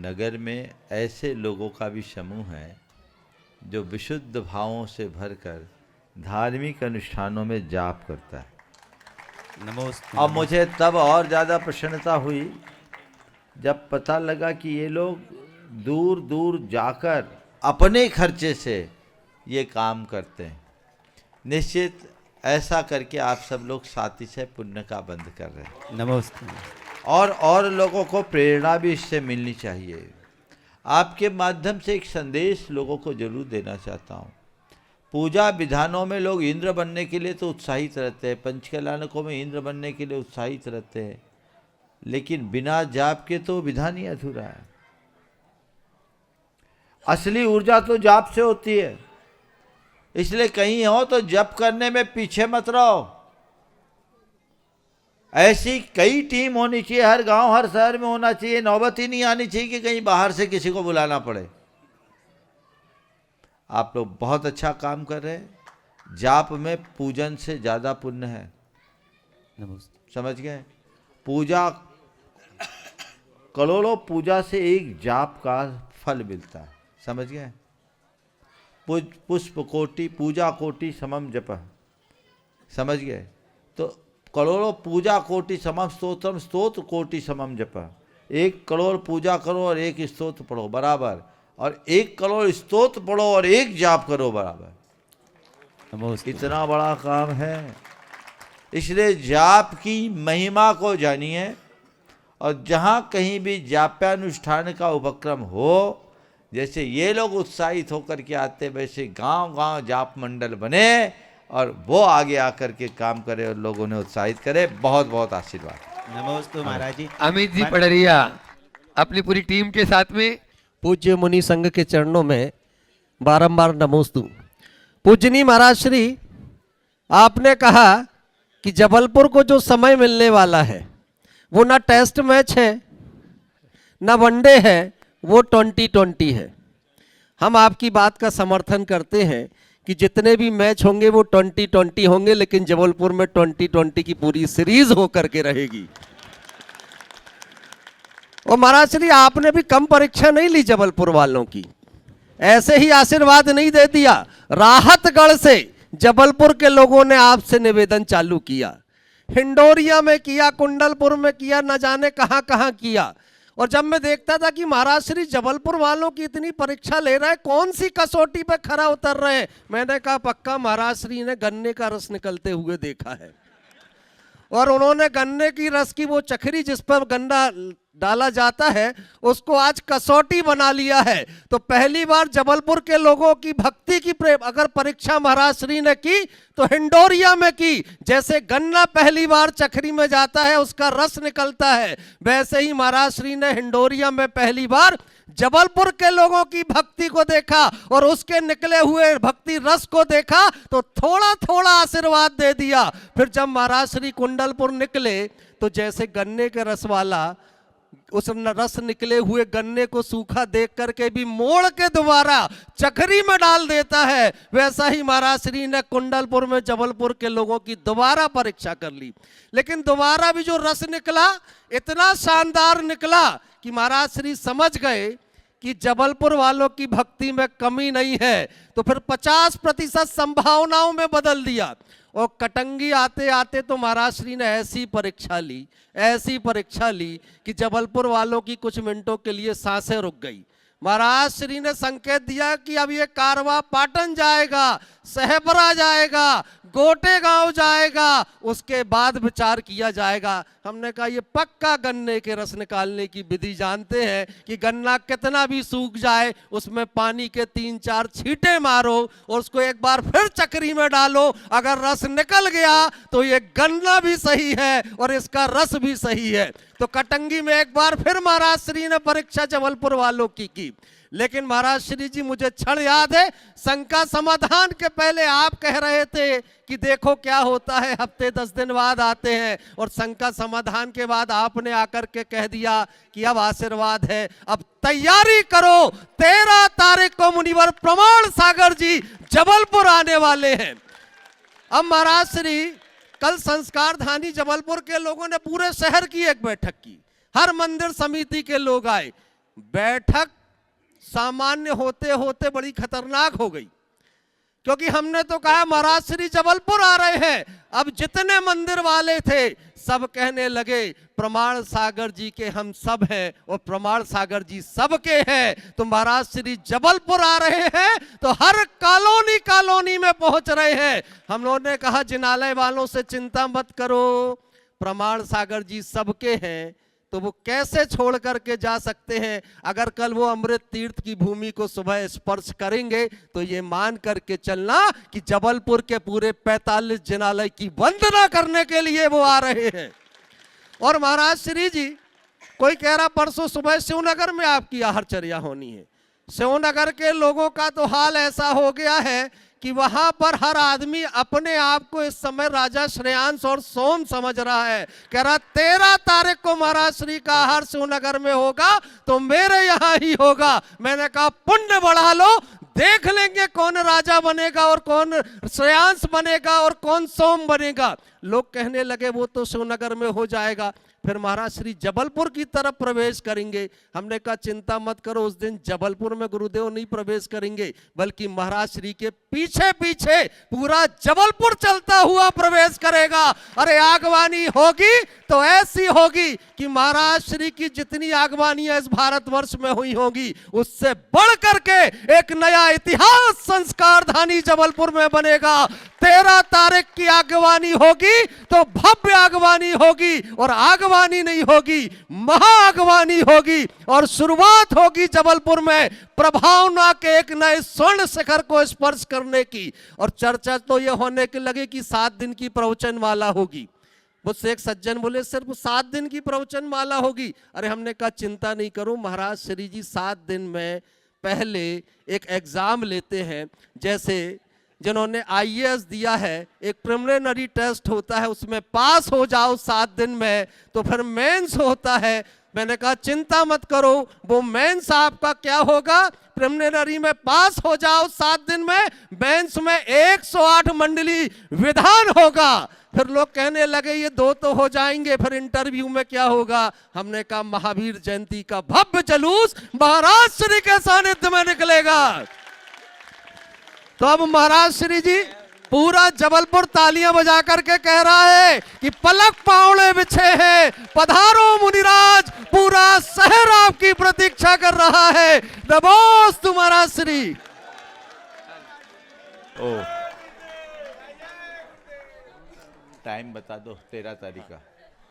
नगर में ऐसे लोगों का भी समूह है जो विशुद्ध भावों से भरकर धार्मिक अनुष्ठानों में जाप करता है। नमोस्तु। अब मुझे तब और ज़्यादा प्रसन्नता हुई जब पता लगा कि ये लोग दूर दूर जाकर अपने खर्चे से ये काम करते हैं। निश्चित ऐसा करके आप सब लोग साथी से पुण्य का बंद कर रहे हैं। नमस्ते। और लोगों को प्रेरणा भी इससे मिलनी चाहिए। आपके माध्यम से एक संदेश लोगों को जरूर देना चाहता हूँ। पूजा विधानों में लोग इंद्र बनने के लिए तो उत्साहित रहते हैं, पंचकल्याणकों में इंद्र बनने के लिए उत्साहित रहते हैं, लेकिन बिना जाप के तो विधान ही अधूरा है। असली ऊर्जा तो जाप से होती है, इसलिए कहीं हो तो जप करने में पीछे मत रहो। ऐसी कई टीम होनी चाहिए, हर गांव हर शहर में होना चाहिए। नौबत ही नहीं आनी चाहिए कि कहीं बाहर से किसी को बुलाना पड़े। आप लोग बहुत अच्छा काम कर रहे हैं। जाप में पूजन से ज़्यादा पुण्य है। समझ गए? पूजा, करोड़ों पूजा से एक जाप का फल मिलता है। समझ गए? पुष्प कोटि पूजा कोटि समम जप। समझ गए? तो करोड़ों पूजा कोटि समम स्तोत्रम स्तोत्र कोटि समम जप। 1 करोड़ पूजा करो और 1 स्तोत्र पढ़ो बराबर, और 1 करोड़ स्तोत्र पढ़ो और 1 जाप करो बराबर। इतना बड़ा काम है। इसलिए जाप की महिमा को जानिए, और जहाँ कहीं भी जाप्यानुष्ठान का उपक्रम हो, जैसे ये लोग उत्साहित होकर के आते, वैसे गांव-गांव जाप मंडल बने और वो आगे आकर के काम करे और लोगों ने उत्साहित करे। बहुत बहुत आशीर्वाद। नमस्ते महाराज जी। अमित जी पड़रिया अपनी पूरी टीम के साथ में। पूज्य मुनि संघ के चरणों में बारंबार नमोस्तु। पूजनी महाराज श्री, आपने कहा कि जबलपुर को जो समय मिलने वाला है वो ना टेस्ट मैच है ना वनडे है, वो 2020 है। हम आपकी बात का समर्थन करते हैं कि जितने भी मैच होंगे वो 2020 होंगे, लेकिन जबलपुर में 2020 की पूरी सीरीज होकर के रहेगी। और महाराज श्री, आपने भी कम परीक्षा नहीं ली जबलपुर वालों की, ऐसे ही आशीर्वाद नहीं दे दिया। राहतगढ़ से जबलपुर के लोगों ने आपसे निवेदन चालू किया, हिंडोरिया में किया, कुंडलपुर में किया, न जाने कहां कहां किया। और जब मैं देखता था कि महाराज श्री जबलपुर वालों की इतनी परीक्षा ले रहा है, कौन सी कसौटी पे खरा उतर रहे हैं, मैंने कहा पक्का महाराज श्री ने गन्ने का रस निकलते हुए देखा है। और उन्होंने गन्ने की रस की वो चखरी जिस पर गन्ना डाला जाता है उसको आज कसौटी बना लिया है। तो पहली बार जबलपुर के लोगों की भक्ति की प्रेम अगर परीक्षा महाराज श्री ने की तो हिंडोरिया में की। जैसे गन्ना पहली बार चखरी में जाता है उसका रस निकलता है, वैसे ही महाराज श्री ने हिंडोरिया में पहली बार जबलपुर के लोगों की भक्ति को देखा और उसके निकले हुए भक्ति रस को देखा तो थोड़ा थोड़ा आशीर्वाद दे दिया। फिर जब महाराज श्री कुंडलपुर निकले तो जैसे गन्ने के रस वाला उस रस निकले हुए गन्ने को सूखा देख करके भी मोड़ के दोबारा चखरी में डाल देता है, वैसा ही महाराज श्री ने कुंडलपुर में जबलपुर के लोगों की दोबारा परीक्षा कर ली। लेकिन दोबारा भी जो रस निकला इतना शानदार निकला कि महाराज श्री समझ गए कि जबलपुर वालों की भक्ति में कमी नहीं है। तो फिर 50% संभावनाओं में बदल दिया। और कटंगी आते आते तो महाराज श्री ने ऐसी परीक्षा ली कि जबलपुर वालों की कुछ मिनटों के लिए सांसें रुक गई। महाराज श्री ने संकेत दिया कि अब ये कारवा पाटन जाएगा, सहबरा जाएगा, गोटे गांव जाएगा, उसके बाद विचार किया जाएगा। हमने कहा ये पक्का गन्ने के रस निकालने की विधि जानते हैं कि गन्ना कितना भी सूख जाए उसमें पानी के 3-4 छींटे मारो और उसको एक बार फिर चक्री में डालो, अगर रस निकल गया तो ये गन्ना भी सही है और इसका रस भी सही है। तो कटंगी में एक बार फिर महाराज श्री ने परीक्षा जबलपुर वालों की। लेकिन महाराज श्री जी, मुझे क्षण याद है, शंका समाधान के पहले आप कह रहे थे कि देखो क्या होता है, हफ्ते 10 दिन बाद आते हैं, और शंका समाधान के बाद आपने आकर के कह दिया कि अब आशीर्वाद है, अब तैयारी करो, 13 तारीख को मुनिवर प्रमाण सागर जी जबलपुर आने वाले हैं। अब महाराज श्री, कल संस्कार धानी जबलपुर के लोगों ने पूरे शहर की एक बैठक की, हर मंदिर समिति के लोग आए। बैठक सामान्य होते होते बड़ी खतरनाक हो गई, क्योंकि हमने तो कहा महाराज श्री जबलपुर आ रहे हैं। अब जितने मंदिर वाले थे सब कहने लगे प्रमाण सागर जी के हम सब हैं और प्रमाण सागर जी सबके हैं, तो महाराज श्री जबलपुर आ रहे हैं तो हर कॉलोनी में पहुंच रहे हैं। हम लोगों ने कहा जिनालय वालों से चिंता मत करो, प्रमाण सागर जी सबके हैं, तो वो कैसे छोड़ करके जा सकते हैं। अगर कल वो अमृत तीर्थ की भूमि को सुबह स्पर्श करेंगे तो ये मान करके चलना कि जबलपुर के पूरे 45 जिनालय की वंदना करने के लिए वो आ रहे हैं। और महाराज श्री जी, कोई कह रहा परसों सुबह शिवनगर में आपकी आहारचर्या होनी है। शिवनगर के लोगों का तो हाल ऐसा हो गया है कि वहां पर हर आदमी अपने आप को इस समय राजा श्रेयांश और सोम समझ रहा है। कह रहा 13 तारीख को महाराज श्री का आहार शिवनगर में होगा तो मेरे यहाँ ही होगा। मैंने कहा पुण्य बढ़ा लो, देख लेंगे कौन राजा बनेगा और कौन श्रेयांश बनेगा और कौन सोम बनेगा। लोग कहने लगे वो तो शिवनगर में हो जाएगा। फिर महाराज श्री जबलपुर की तरफ प्रवेश करेंगे। हमने कहा चिंता मत करो, उस दिन जबलपुर में गुरुदेव नहीं प्रवेश करेंगे, बल्कि महाराज श्री के पीछे पीछे पूरा जबलपुर चलता हुआ प्रवेश करेगा। अरे आगवानी होगी तो ऐसी होगी कि महाराज श्री की जितनी आगवानियां इस भारतवर्ष में हुई होगी उससे बढ़ करके एक नया इतिहास संस्कार धानी जबलपुर में बनेगा। 13 तारीख की आगवानी होगी तो भव्य आगवानी होगी, और आगवानी नहीं होगी, महाआगवानी होगी, और शुरुआत होगी जबलपुर में प्रभावना के एक नए स्वर्ण शिखर को स्पर्श करने की। और चर्चा तो यह होने के लगे कि 7 दिन की प्रवचन माला होगी। मुझसे एक सज्जन बोले सिर्फ 7 दिन की प्रवचन माला होगी। अरे हमने कहा चिंता नहीं करो, महाराज श्री जी 7 दिन में पहले एक एग्जाम लेते हैं। जैसे जिन्होंने आईएएस दिया है, एक प्रिलिमिनरी टेस्ट होता है, उसमें पास हो जाओ 7 दिन में तो फिर मेंस होता है। मैंने कहा चिंता मत करो, वो मेंस आपका क्या होगा, प्रिलिमिनरी में पास हो जाओ 7 दिन में, मेंस में 108 मंडली विधान होगा। फिर लोग कहने लगे ये 2 तो हो जाएंगे, फिर इंटरव्यू में क्या होगा। हमने कहा महावीर जयंती का भव्य जुलूस महाराज श्री के सानिध्य में निकलेगा। तो अब महाराज श्री जी पूरा जबलपुर तालियां बजा करके कह रहा है कि पलक पावड़े बिछे हैं, पधारो मुनिराज, पूरा शहर आपकी प्रतीक्षा कर रहा है। नमोस्तु महाराज श्री। ओ टाइम बता दो 13 तारीख का।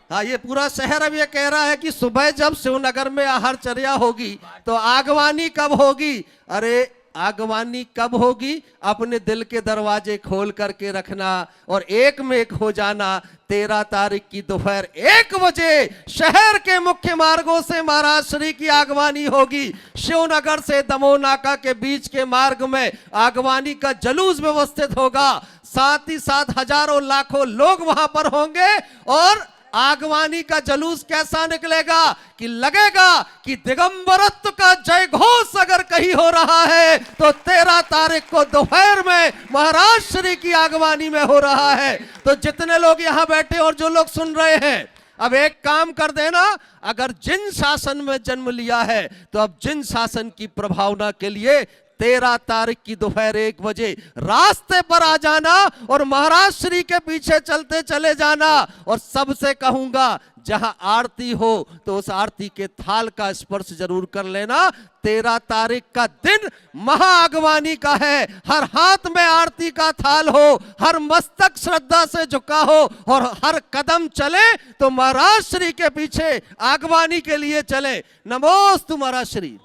हाँ, ये पूरा शहर अब ये कह रहा है कि सुबह जब शिवनगर में आहारचर्या होगी तो आगवानी कब होगी। अरे आगवानी कब होगी, अपने दिल के दरवाजे खोल करके रखना और एक में एक हो जाना। 13 तारीख की दोपहर 1 बजे शहर के मुख्य मार्गों से महाराज श्री की आगवानी होगी। शिवनगर से दमोह नाका के बीच के मार्ग में आगवानी का जुलूस व्यवस्थित होगा। साथ ही साथ हजारों लाखों लोग वहां पर होंगे। और आगवानी का जुलूस कैसा निकलेगा कि लगेगा कि दिगंबरत्व का जय घोष अगर कहीं हो रहा है तो 13 तारीख को दोपहर में महाराज श्री की आगवानी में हो रहा है। तो जितने लोग यहाँ बैठे और जो लोग सुन रहे हैं, अब एक काम कर देना, अगर जिन शासन में जन्म लिया है तो अब जिन शासन की प्रभावना के लिए 13 तारीख की दोपहर 1 बजे रास्ते पर आ जाना और महाराज श्री के पीछे चलते चले जाना। और सबसे कहूंगा जहां आरती हो तो उस आरती के थाल का स्पर्श जरूर कर लेना। 13 तारीख का दिन महाअगवानी का है। हर हाथ में आरती का थाल हो, हर मस्तक श्रद्धा से झुका हो और हर कदम चले तो महाराज श्री के पीछे आगवानी के लिए चले। नमोस्तु महाराज श्री।